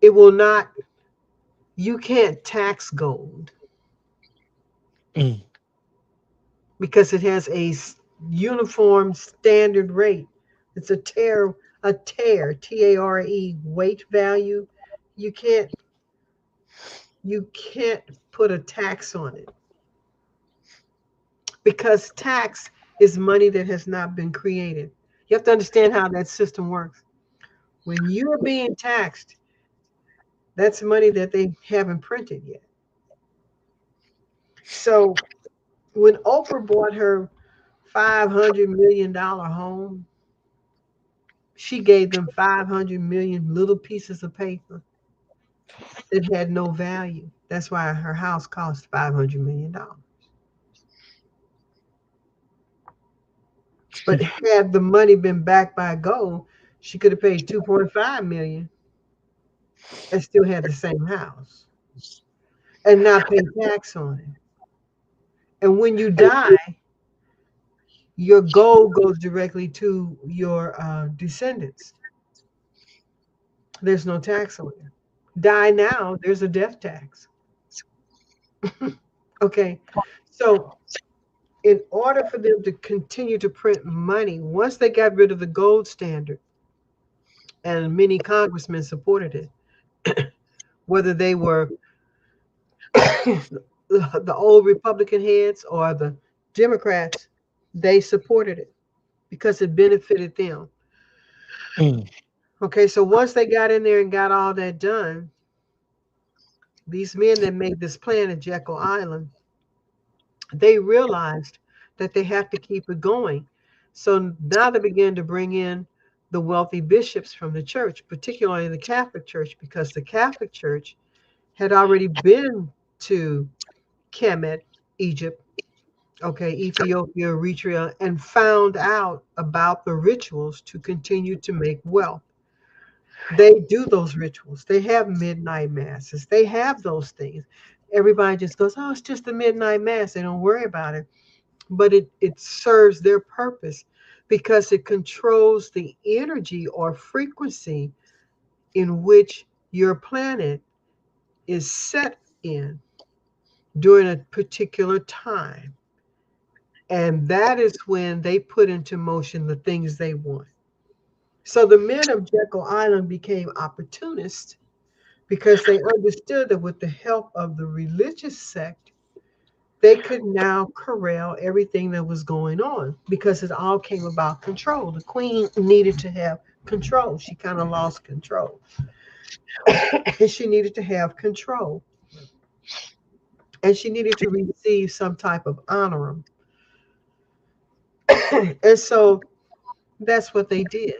it will not, you can't tax gold Mm. because it has a uniform standard rate. It's a tare, T-A-R-E, weight value. You can't, you can't put a tax on it because tax is money that has not been created. You have to understand how that system works. When you're being taxed, that's money that they haven't printed yet. So when Oprah bought her $500 million home, she gave them 500 million little pieces of paper that had no value. That's why her house cost $500 million. But had the money been backed by gold, she could have paid 2.5 million and still had the same house and not pay tax on it. And when you die, your gold goes directly to your descendants. There's no tax on it. Die now, there's a death tax. Okay. So, in order for them to continue to print money, once they got rid of the gold standard, and many congressmen supported it, whether they were the old Republican heads or the Democrats, they supported it because it benefited them. Mm. Okay, so once they got in there and got all that done, these men that made this plan at Jekyll Island, they realized that they have to keep it going. So now they began to bring in the wealthy bishops from the church, particularly the Catholic Church, because the Catholic Church had already been to Kemet, Egypt, okay, Ethiopia, Eritrea, and found out about the rituals to continue to make wealth. They do those rituals. They have midnight masses. They have those things. Everybody just goes, oh, it's just the midnight mass. They don't worry about it. But it serves their purpose because it controls the energy or frequency in which your planet is set in during a particular time. And that is when they put into motion the things they want. So the men of Jekyll Island became opportunists because they understood that with the help of the religious sect, they could now corral everything that was going on because it all came about control. The queen needed to have control. She kind of lost control. And she needed to have control. And she needed to receive some type of honorum. And so that's what they did.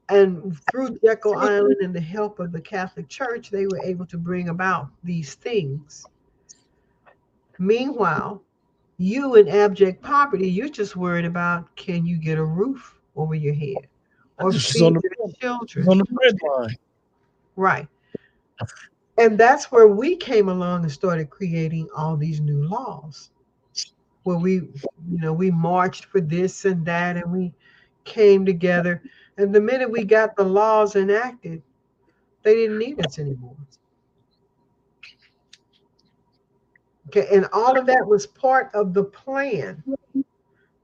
And through Jekyll Island and the help of the Catholic Church, they were able to bring about these things. Meanwhile, you in abject poverty, you're just worried about can you get a roof over your head or She's on feed the your she's children. on the red line. Right. And that's where we came along and started creating all these new laws where we marched for this and that and we came together. And the minute we got the laws enacted, they didn't need us anymore. Okay. And all of that was part of the plan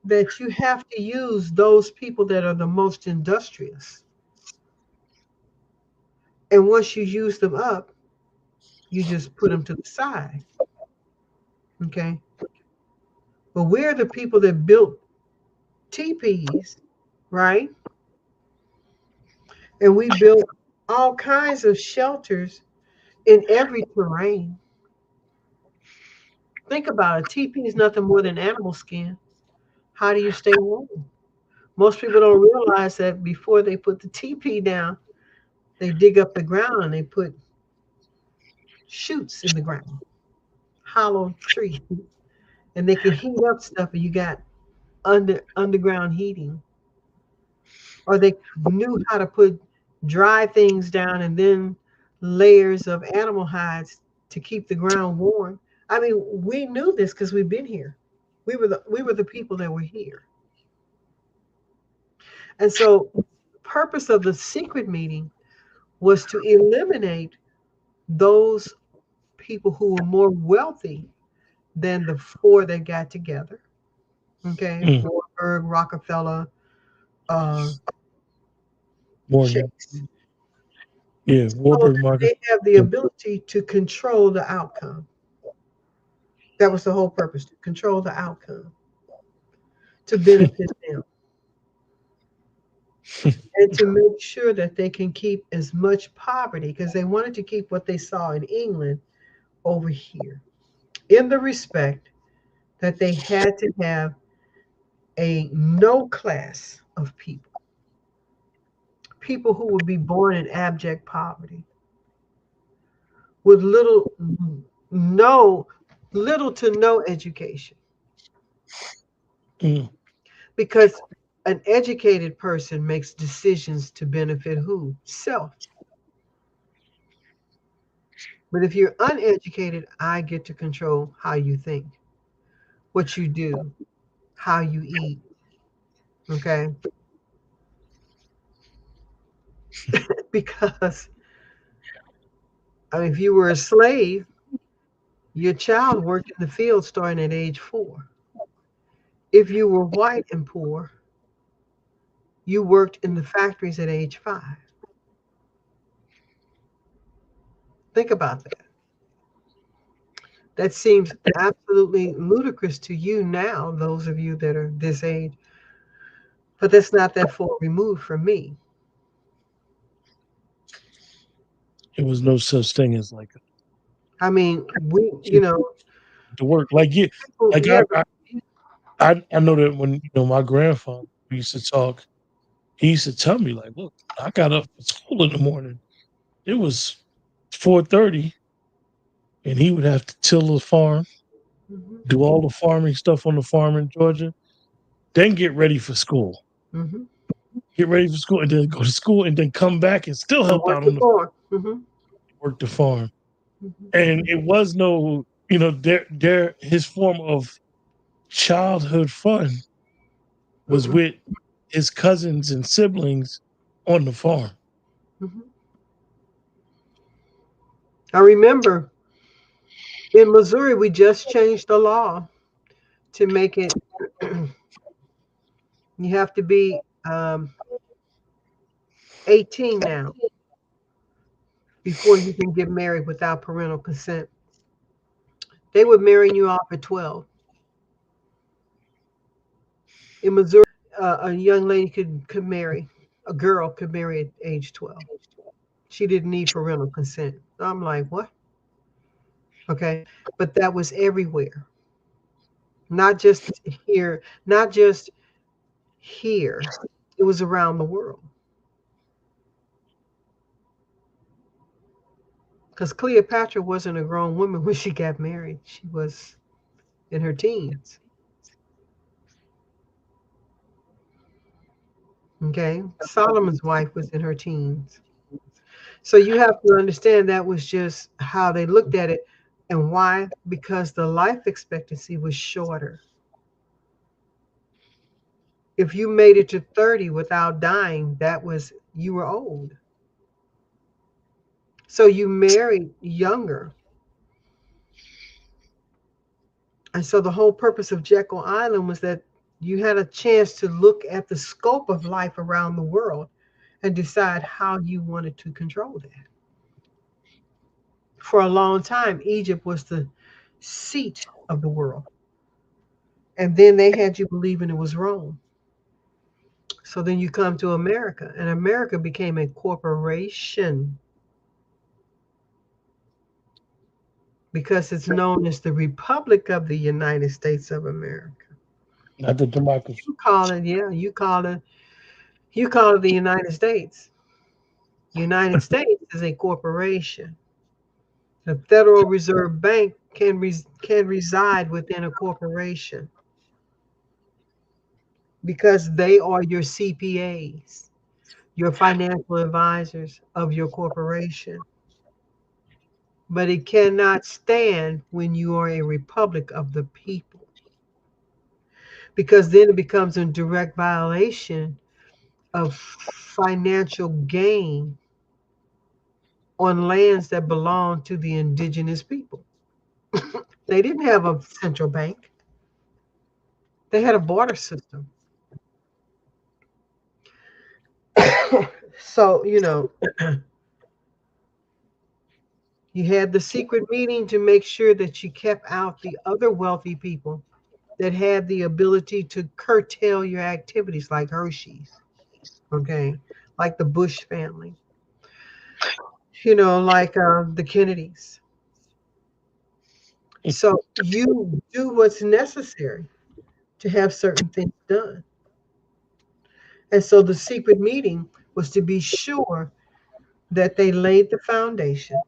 that you have to use those people that are the most industrious. And once you use them up, you just put them to the side. Okay. But we're the people that built teepees, right? And we built all kinds of shelters in every terrain. Think about it. Teepee is nothing more than animal skin. How do you stay warm? Most people don't realize that before they put the teepee down, they dig up the ground and they put shoots in the ground, hollow tree, and they can heat up stuff. And you got underground heating, or they knew how to put dry things down and then layers of animal hides to keep the ground warm. I mean, we knew this because we've been here. We were the people that were here. And so purpose of the secret meeting was to eliminate those people who were more wealthy than the four that got together. Okay, Mm. Warburg, Rockefeller, uh, Morgan. Chase, Yeah, so Warburg that Market. they have the ability to control the outcome. That was the whole purpose, to control the outcome, to benefit them, and to make sure that they can keep as much poverty, because they wanted to keep what they saw in England over here, in the respect that they had to have a no class of people, people who would be born in abject poverty with no little to no education, Mm. because an educated person makes decisions to benefit who? Self. But if you're uneducated, I get to control how you think, what you do, how you eat. Okay? Because I mean, if you were a slave, your child worked in the field starting at age 4. If you were white and poor, you worked in the factories at age 5. Think about that. That seems absolutely ludicrous to you now, those of you that are this age, but that's not that far removed from me. It was no such thing as like I mean, we, to work. Like you, people, like yeah, I know that when my grandfather used to talk, he used to tell me like, look, I got up for school in the morning. It was 4:30, and he would have to till the farm, hmm do all the farming stuff on the farm in Georgia, then get ready for school. hmm Get ready for school, and then go to school, and then come back and still and help work out the on the farm. Hmm work the farm. hmm And it was no, their his form of childhood fun was hmm with his cousins and siblings on the farm. hmm I remember in Missouri, we just changed the law to make it, you have to be 18 now before you can get married without parental consent. They were marrying you off at 12. In Missouri, a young lady could marry, a girl could marry at age 12. She didn't need parental consent. I'm like, what? Okay. But that was everywhere, not just here, not just here. It was around the world. Because Cleopatra wasn't a grown woman when she got married. She was in her teens. Okay. Solomon's wife was in her teens. So you have to understand that was just how they looked at it. And why? Because the life expectancy was shorter. If you made it to 30 without dying, that was, you were old. So you married younger. And so the whole purpose of Jekyll Island was that you had a chance to look at the scope of life around the world and decide how you wanted to control that. For a long time, Egypt was the seat of the world. And then they had you believing it was Rome. So then you come to America, and America became a corporation because it's known as the Republic of the United States of America. Not the democracy. You call it, yeah, you call it the United States. United States is a corporation. The Federal Reserve Bank can reside within a corporation because they are your CPAs, your financial advisors of your corporation. But it cannot stand when you are a republic of the people, because then it becomes a direct violation of financial gain on lands that belonged to the indigenous people. They didn't have a central bank. They had a barter system. So, you had the secret meeting to make sure that you kept out the other wealthy people that had the ability to curtail your activities, like Hershey's, okay, like the Bush family, like the Kennedys. So you do what's necessary to have certain things done. And so the secret meeting was to be sure that they laid the foundation,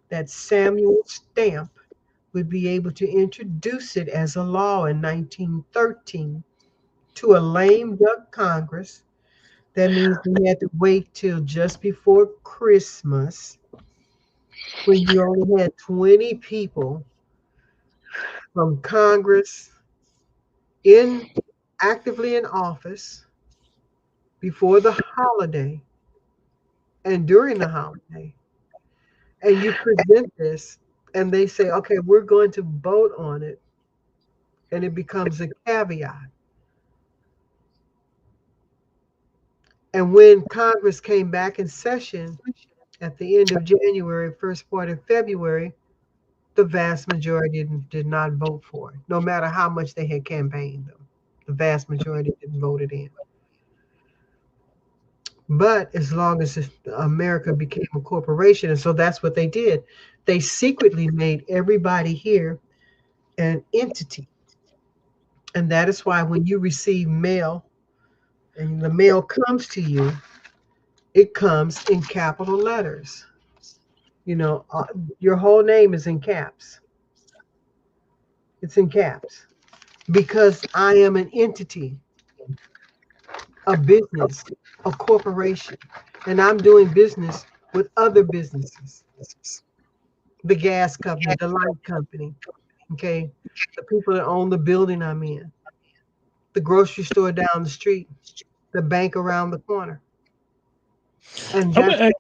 that Samuel Stamp would be able to introduce it as a law in 1913 to a lame duck Congress. That means we had to wait till just before Christmas when you only had 20 people from Congress in actively in office before the holiday and during the holiday. And you present this and they say, okay, we're going to vote on it. And it becomes a caveat. And when Congress came back in session at the end of January, first part of February, the vast majority did not vote for it, no matter how much they had campaigned them. The vast majority didn't vote it in. But as long as America became a corporation, and so that's what they did, they secretly made everybody here an entity. And that is why when you receive mail and the mail comes to you, it comes in capital letters. Your whole name is in caps. It's in caps because I am an entity, a business, a corporation, and I'm doing business with other businesses. The gas company, the light company, okay, the people that own the building I'm in, the grocery store down the street, the bank around the corner. And I'm that's gonna ask,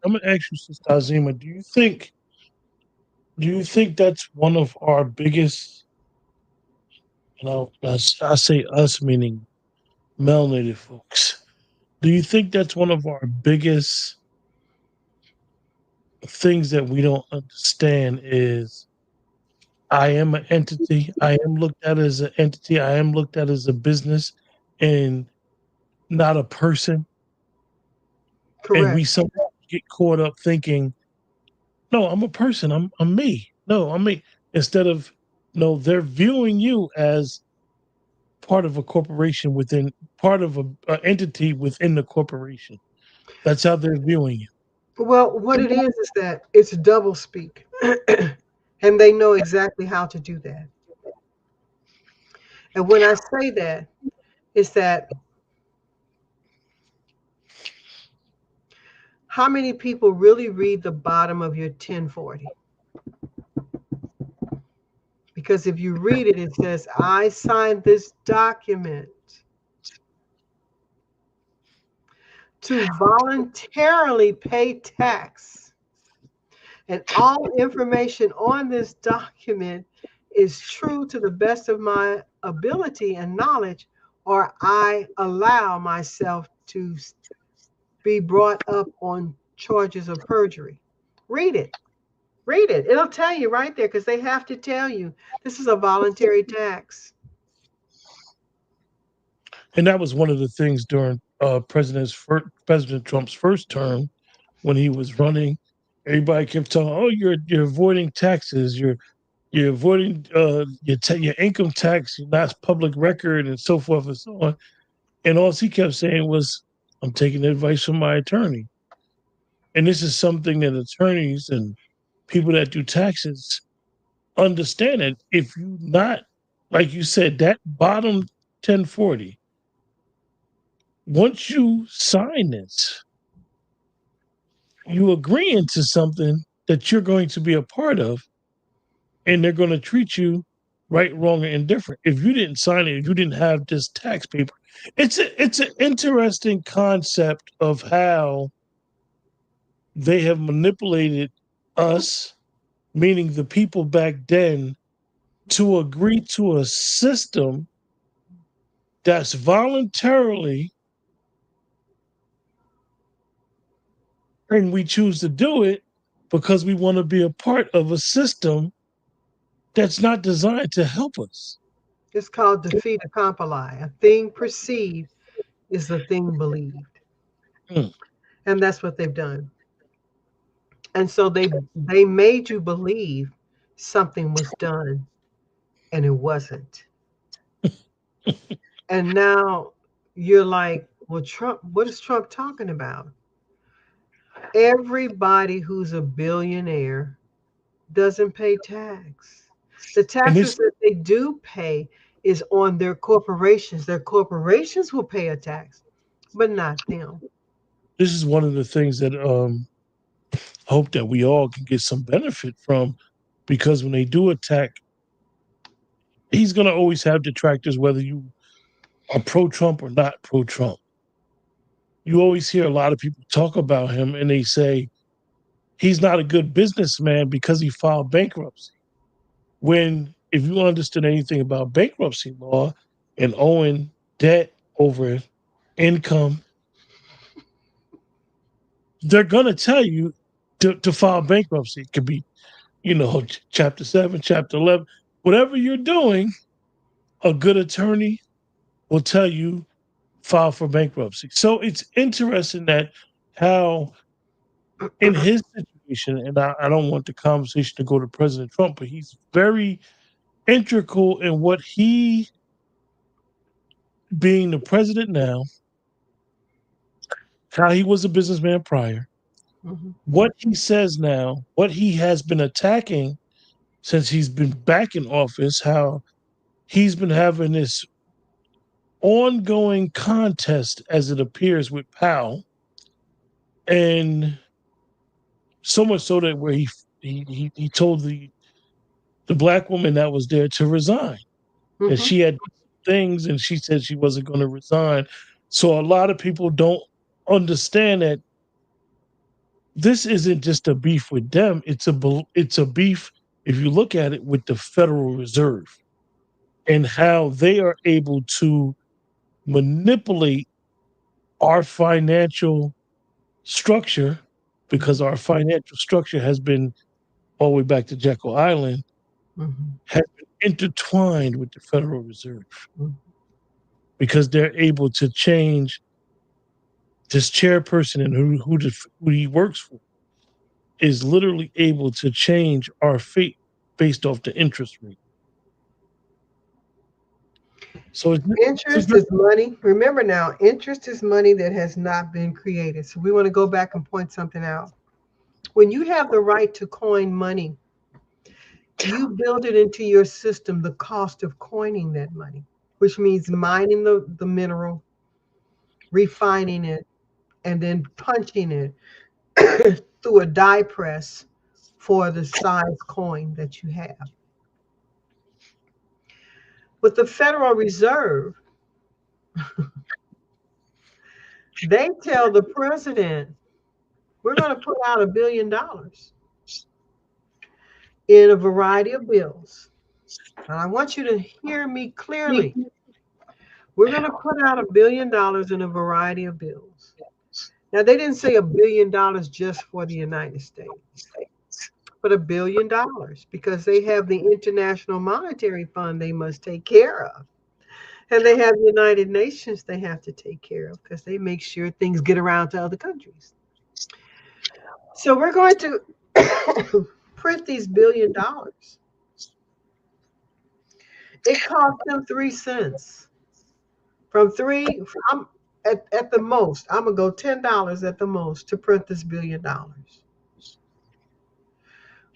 I'm gonna ask you, Sister Azima, do you think that's one of our biggest, I say us meaning melanated folks. Do you think that's one of our biggest things that we don't understand is I am an entity. I am looked at as an entity. I am looked at as a business and not a person. And we correct. sometimes get caught up thinking, no, I'm a person. I'm me. No, I'm me. Instead of no, they're viewing you as part of a corporation within part of a entity within the corporation. That's how they're viewing you. Well, what it is that it's double speak. And they know exactly how to do that. And when I say that, it's that how many people really read the bottom of your 1040? Because if you read it, it says, I signed this document to voluntarily pay tax. And all information on this document is true to the best of my ability and knowledge, or I allow myself to be brought up on charges of perjury. Read it. Read it. It'll tell you right there because they have to tell you this is a voluntary tax. And that was one of the things during President Trump's first term when he was running. Everybody kept telling, "Oh, you're avoiding taxes. You're avoiding your income tax. That's public record, and so forth and so on." And all he kept saying was, "I'm taking advice from my attorney." And this is something that attorneys and people that do taxes understand it. If you not, like you said, that bottom 1040, once you sign this, you agreeing to something that you're going to be a part of, and they're going to treat you right, wrong, or indifferent. If you didn't sign it, if you didn't have this tax paper, it's an interesting concept of how they have manipulated us, meaning the people back then, to agree to a system that's voluntarily, and we choose to do it because we want to be a part of a system that's not designed to help us. It's called defeat accompli. A thing perceived is the thing believed. Mm. And that's what they've done. And so they made you believe something was done and it wasn't. And now you're like, well, Trump, what is Trump talking about? Everybody who's a billionaire doesn't pay tax. The And taxes this that they do pay is on their corporations. Their corporations will pay a tax, but not them. this is one of the things that hope that we all can get some benefit from, because when they do attack, he's going to always have detractors, whether you are pro Trump or not pro Trump. You always hear a lot of people talk about him and they say he's not a good businessman because he filed bankruptcy. When, if you understand anything about bankruptcy law and owing debt over income, they're going to tell you to file bankruptcy. It could be, chapter 7, chapter 11, whatever you're doing, a good attorney will tell you file for bankruptcy. So it's interesting that how in his situation, and I don't want the conversation to go to President Trump, but he's very integral in what he, being the president now, how he was a businessman prior, Mhm. what he says now, what he has been attacking since he's been back in office, how he's been having this ongoing contest, as it appears, with Powell, and so much so that where he told the black woman that was there to resign, and Mhm. she had things, and she said she wasn't going to resign. So a lot of people don't understand that this isn't just a beef with them; it's a beef, if you look at it, with the Federal Reserve and how they are able to manipulate our financial structure, because our financial structure has been all the way back to Jekyll Island, Mhm. has been intertwined with the Federal Reserve, Mhm. because they're able to change this chairperson and who he works for is literally able to change our fate based off the interest rate. So it's Interest very, is money. Remember now, interest is money that has not been created. So we want to go back and point something out. When you have the right to coin money, you build it into your system the cost of coining that money, which means mining the mineral, refining it, and then punching it through a die press for the size coin that you have. With the Federal Reserve, they tell the president, we're going to put out $1 billion in a variety of bills. And I want you to hear me clearly. We're going to put out $1 billion in a variety of bills. Now, they didn't say $1 billion just for the United States, but $1 billion because they have the International Monetary Fund they must take care of. And they have the United Nations they have to take care of because they make sure things get around to other countries. So we're going to print these $1 billion. It cost them 3 cents. From three, I'm at the most, I'm gonna go $10 at the most to print this $1 billion.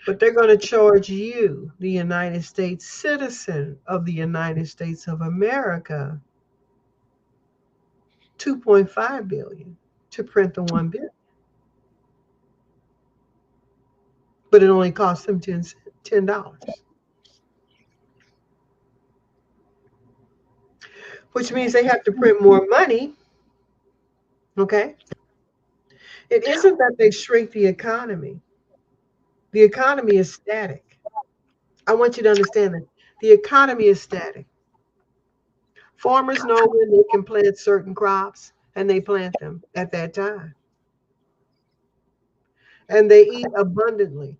But they're gonna charge you, the United States citizen of the United States of America, 2.5 billion to print the 1 billion. But it only costs them $10, which means they have to print more money. Okay. It isn't that they shrink the economy. The economy is static. I want you to understand that. The economy is static. Farmers know when they can plant certain crops and they plant them at that time. And they eat abundantly.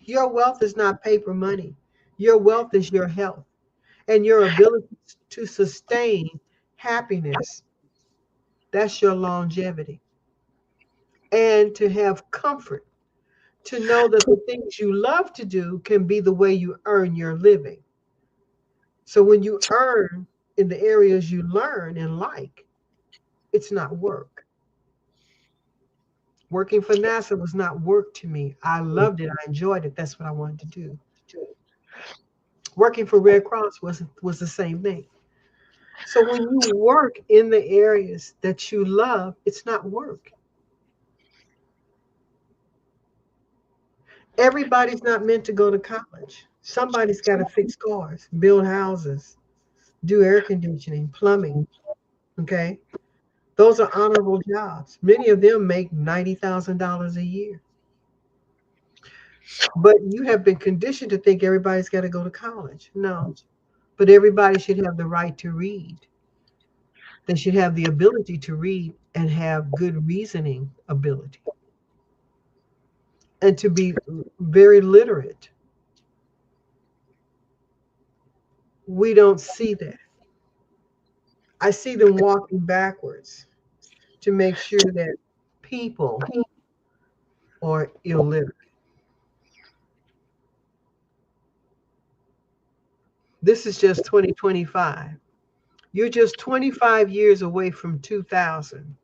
Your wealth is not paper money. Your wealth is your health and your ability to sustain happiness. That's your longevity. And to have comfort, to know that the things you love to do can be the way you earn your living. So when you earn in the areas you learn and like, it's not work. Working for NASA was not work to me. I loved it. I enjoyed it. That's what I wanted to do. Working for Red Cross was the same thing. So when you work in the areas that you love, it's not work. Everybody's not meant to go to college. Somebody's got to fix cars, build houses, do air conditioning, plumbing. Okay. Those are honorable jobs. Many of them make $90,000 a year. But you have been conditioned to think everybody's got to go to college. No, but everybody should have the right to read. They should have the ability to read and have good reasoning ability and to be very literate. We don't see that. I see them walking backwards to make sure that people are illiterate. This is just 2025. You're just 25 years away from 2000.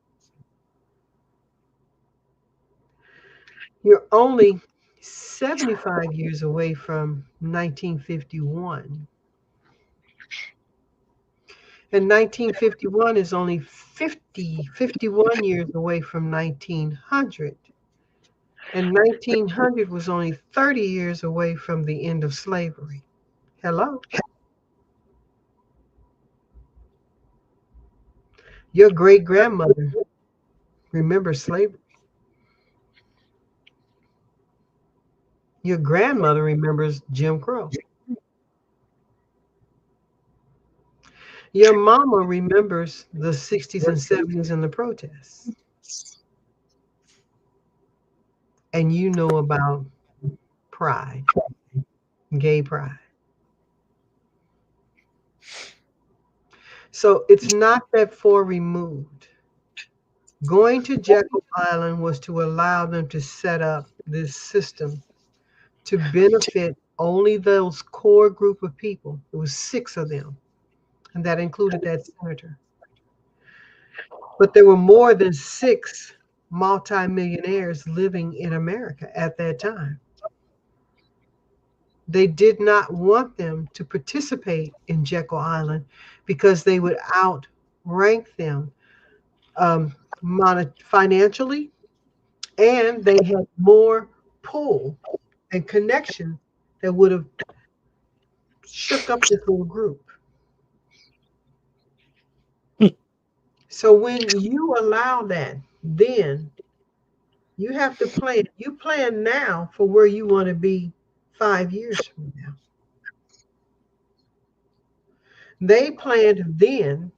You're only 75 years away from 1951. And 1951 is only 51 years away from 1900. And 1900 was only 30 years away from the end of slavery. Hello? Your great grandmother remembers slavery. Your grandmother remembers Jim Crow. Your mama remembers the 60s and 70s and the protests. And you know about pride, gay pride. So it's not that far removed. Going to Jekyll Island was to allow them to set up this system to benefit only those core group of people. It was 6 of them, and that included that senator. But there were more than 6 multimillionaires living in America at that time. They did not want them to participate in Jekyll Island because they would outrank them financially, and they had more pull and connection that would have shook up this little group. So when you allow that, then you have to plan. You plan now for where you want to be 5 years from now. They planned then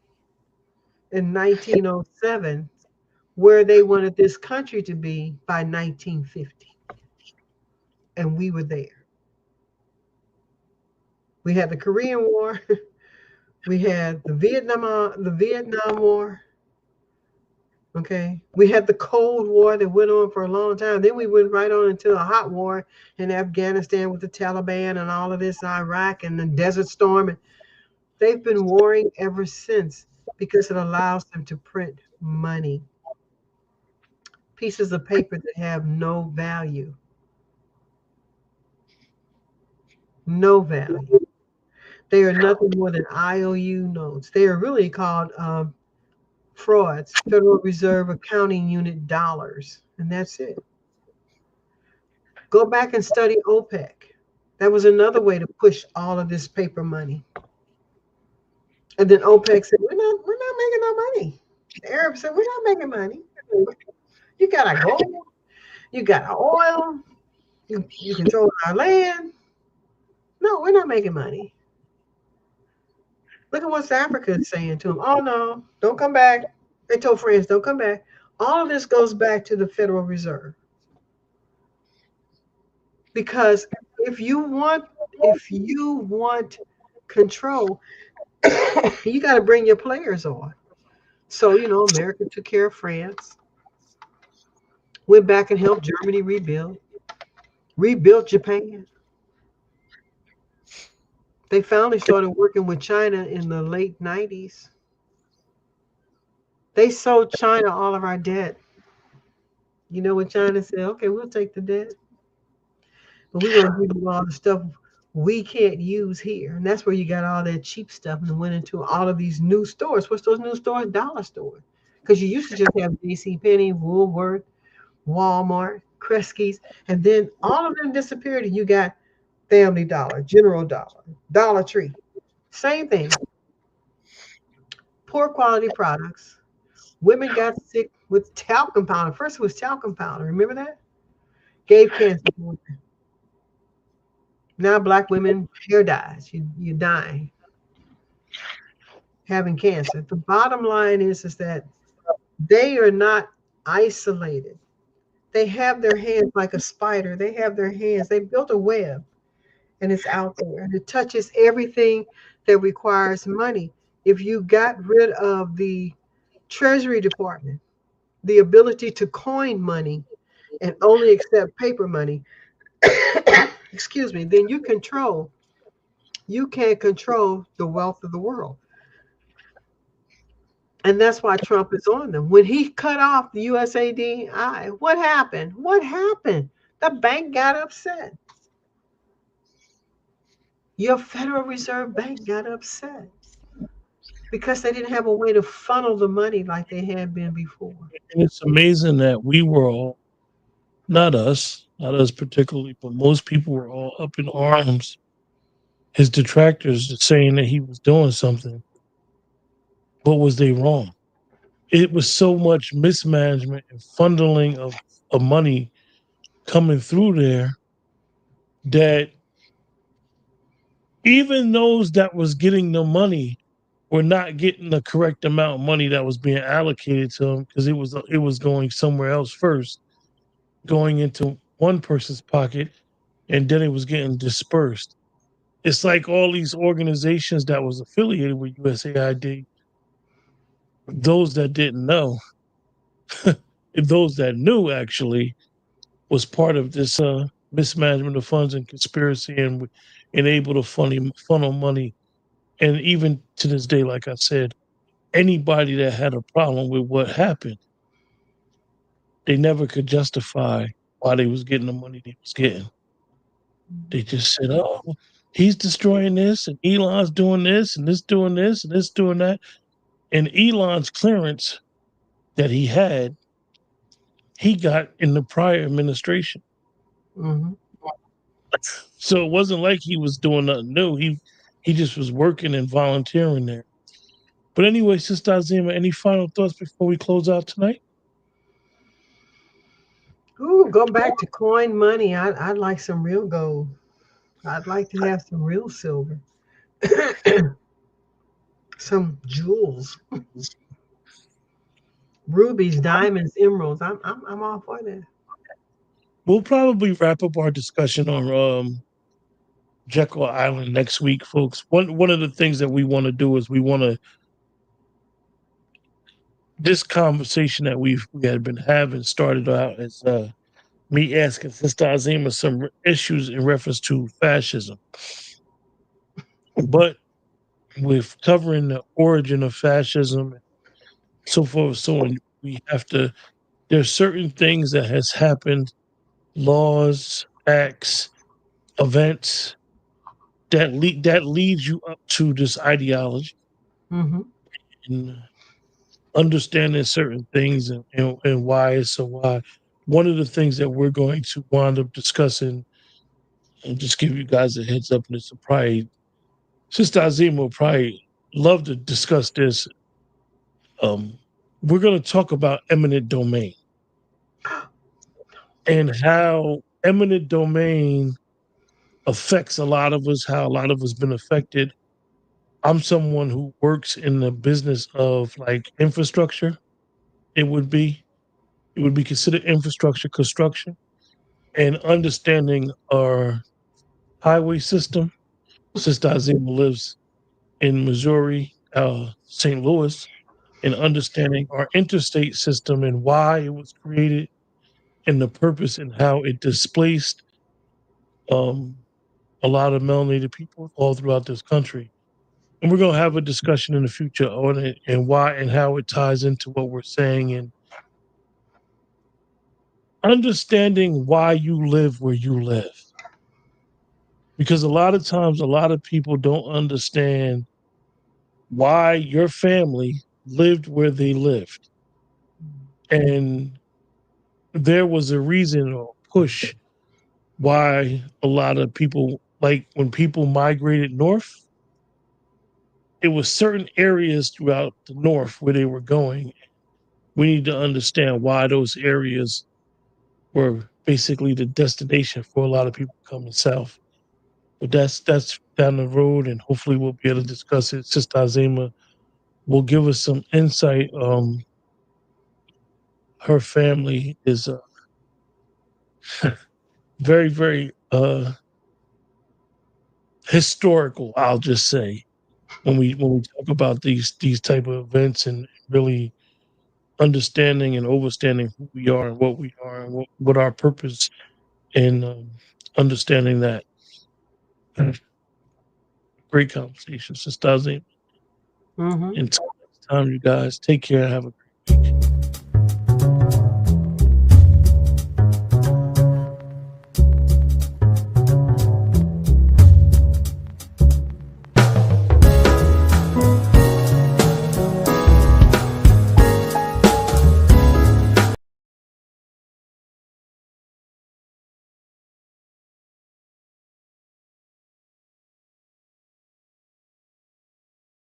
in 1907 where they wanted this country to be by 1950. And we were there. We had the Korean War. We had the Vietnam War. Okay. We had the Cold War that went on for a long time. Then we went right on into the hot war in Afghanistan with the Taliban and all of this, Iraq and the Desert Storm. And they've been warring ever since because it allows them to print money. Pieces of paper that have no value. No value. They are nothing more than IOU notes. They are really called frauds, Federal Reserve Accounting Unit dollars, and that's it. Go back and study OPEC. That was another way to push all of this paper money. And then OPEC said, we're not making no money. The Arabs said, we're not making money. You got our gold, you got our oil, you control our land. No, we're not making money. Look at what South Africa is saying to them. Oh no, don't come back. They told France, don't come back. All of this goes back to the Federal Reserve. Because if you want control, you got to bring your players on. So, America took care of France, went back and helped Germany rebuilt Japan. They finally started working with China in the late 90s. They sold China all of our debt. You know what China said? Okay, we'll take the debt, but we're going to give you all the stuff we can't use here. And that's where you got all that cheap stuff and went into all of these new stores. What's those new stores? Dollar stores. Because you used to just have JCPenney, Woolworth, Walmart, Kresge's, and then all of them disappeared and you got Family Dollar, General Dollar, Dollar Tree. Same thing. Poor quality products. Women got sick with talcum powder. First it was talcum powder. Remember that? Gave cancer to women. Now black women, hair dyes. You die having cancer. The bottom line is that they are not isolated. They have their hands like a spider. They have their hands. They built a web and it's out there. And it touches everything that requires money. If you got rid of the Treasury Department, the ability to coin money and only accept paper money, excuse me, then you can't control the wealth of the world. And that's why Trump is on them. When he cut off the USAID, what happened? What happened? The bank got upset. Your Federal Reserve Bank got upset because they didn't have a way to funnel the money like they had been before. And it's amazing that we were all, not us particularly, but most people were all up in arms. His detractors saying that he was doing something, but was they wrong? It was so much mismanagement and funneling of money coming through there that even those that was getting the money were not getting the correct amount of money that was being allocated to them because it was going somewhere else first, going into one person's pocket, and then it was getting dispersed. It's like all these organizations that was affiliated with USAID, those that didn't know, those that knew actually was part of this mismanagement of funds and conspiracy and able to funnel money. And even to this day, like I said, anybody that had a problem with what happened, they never could justify why they was getting the money they was getting. They just said, oh, he's destroying this and Elon's doing this and this doing this and this doing that. And Elon's clearance that he had, he got in the prior administration. Mm-hmm. So it wasn't like he was doing nothing new. He just was working and volunteering there. But anyway, Sister Azima, any final thoughts before we close out tonight? Ooh, go back to coin money. I'd like some real gold. I'd like to have some real silver. Some jewels. Rubies, diamonds, emeralds. I'm all for that. We'll probably wrap up our discussion on Jekyll Island next week, folks. One of the things that we want to do is we want to this conversation that we had been having started out as me asking Sister Azima some issues in reference to fascism, but with covering the origin of fascism and so forth, so on, we have to. There's certain things that has happened, laws, acts, events that leads you up to this ideology. Mm-hmm. And understanding certain things and why it's so why. One of the things that we're going to wind up discussing, and just give you guys a heads up, and it's probably Sister Azima will probably love to discuss this we're going to talk about eminent domain and how eminent domain affects a lot of us, how a lot of us been affected. I'm someone who works in the business of like infrastructure. It would be considered infrastructure construction and understanding our highway system. Sister Azima lives in Missouri, St. Louis, and understanding our interstate system and why it was created and the purpose and how it displaced um, a lot of melanated people all throughout this country. And we're going to have a discussion in the future on it and why and how it ties into what we're saying and understanding why you live where you live. Because a lot of times, a lot of people don't understand why your family lived where they lived. And there was a reason or push why a lot of people, like when people migrated north, it was certain areas throughout the north where they were going. We need to understand why those areas were basically the destination for a lot of people coming south. But that's down the road, and hopefully we'll be able to discuss it. Sister Azima will give us some insight. Her family is very, very historical. I'll just say when we talk about these type of events and really understanding and overstanding who we are and what we are and what our purpose and understanding that. Great conversation, Sister Azima. Mm-hmm. Until next time, you guys take care and have a great week.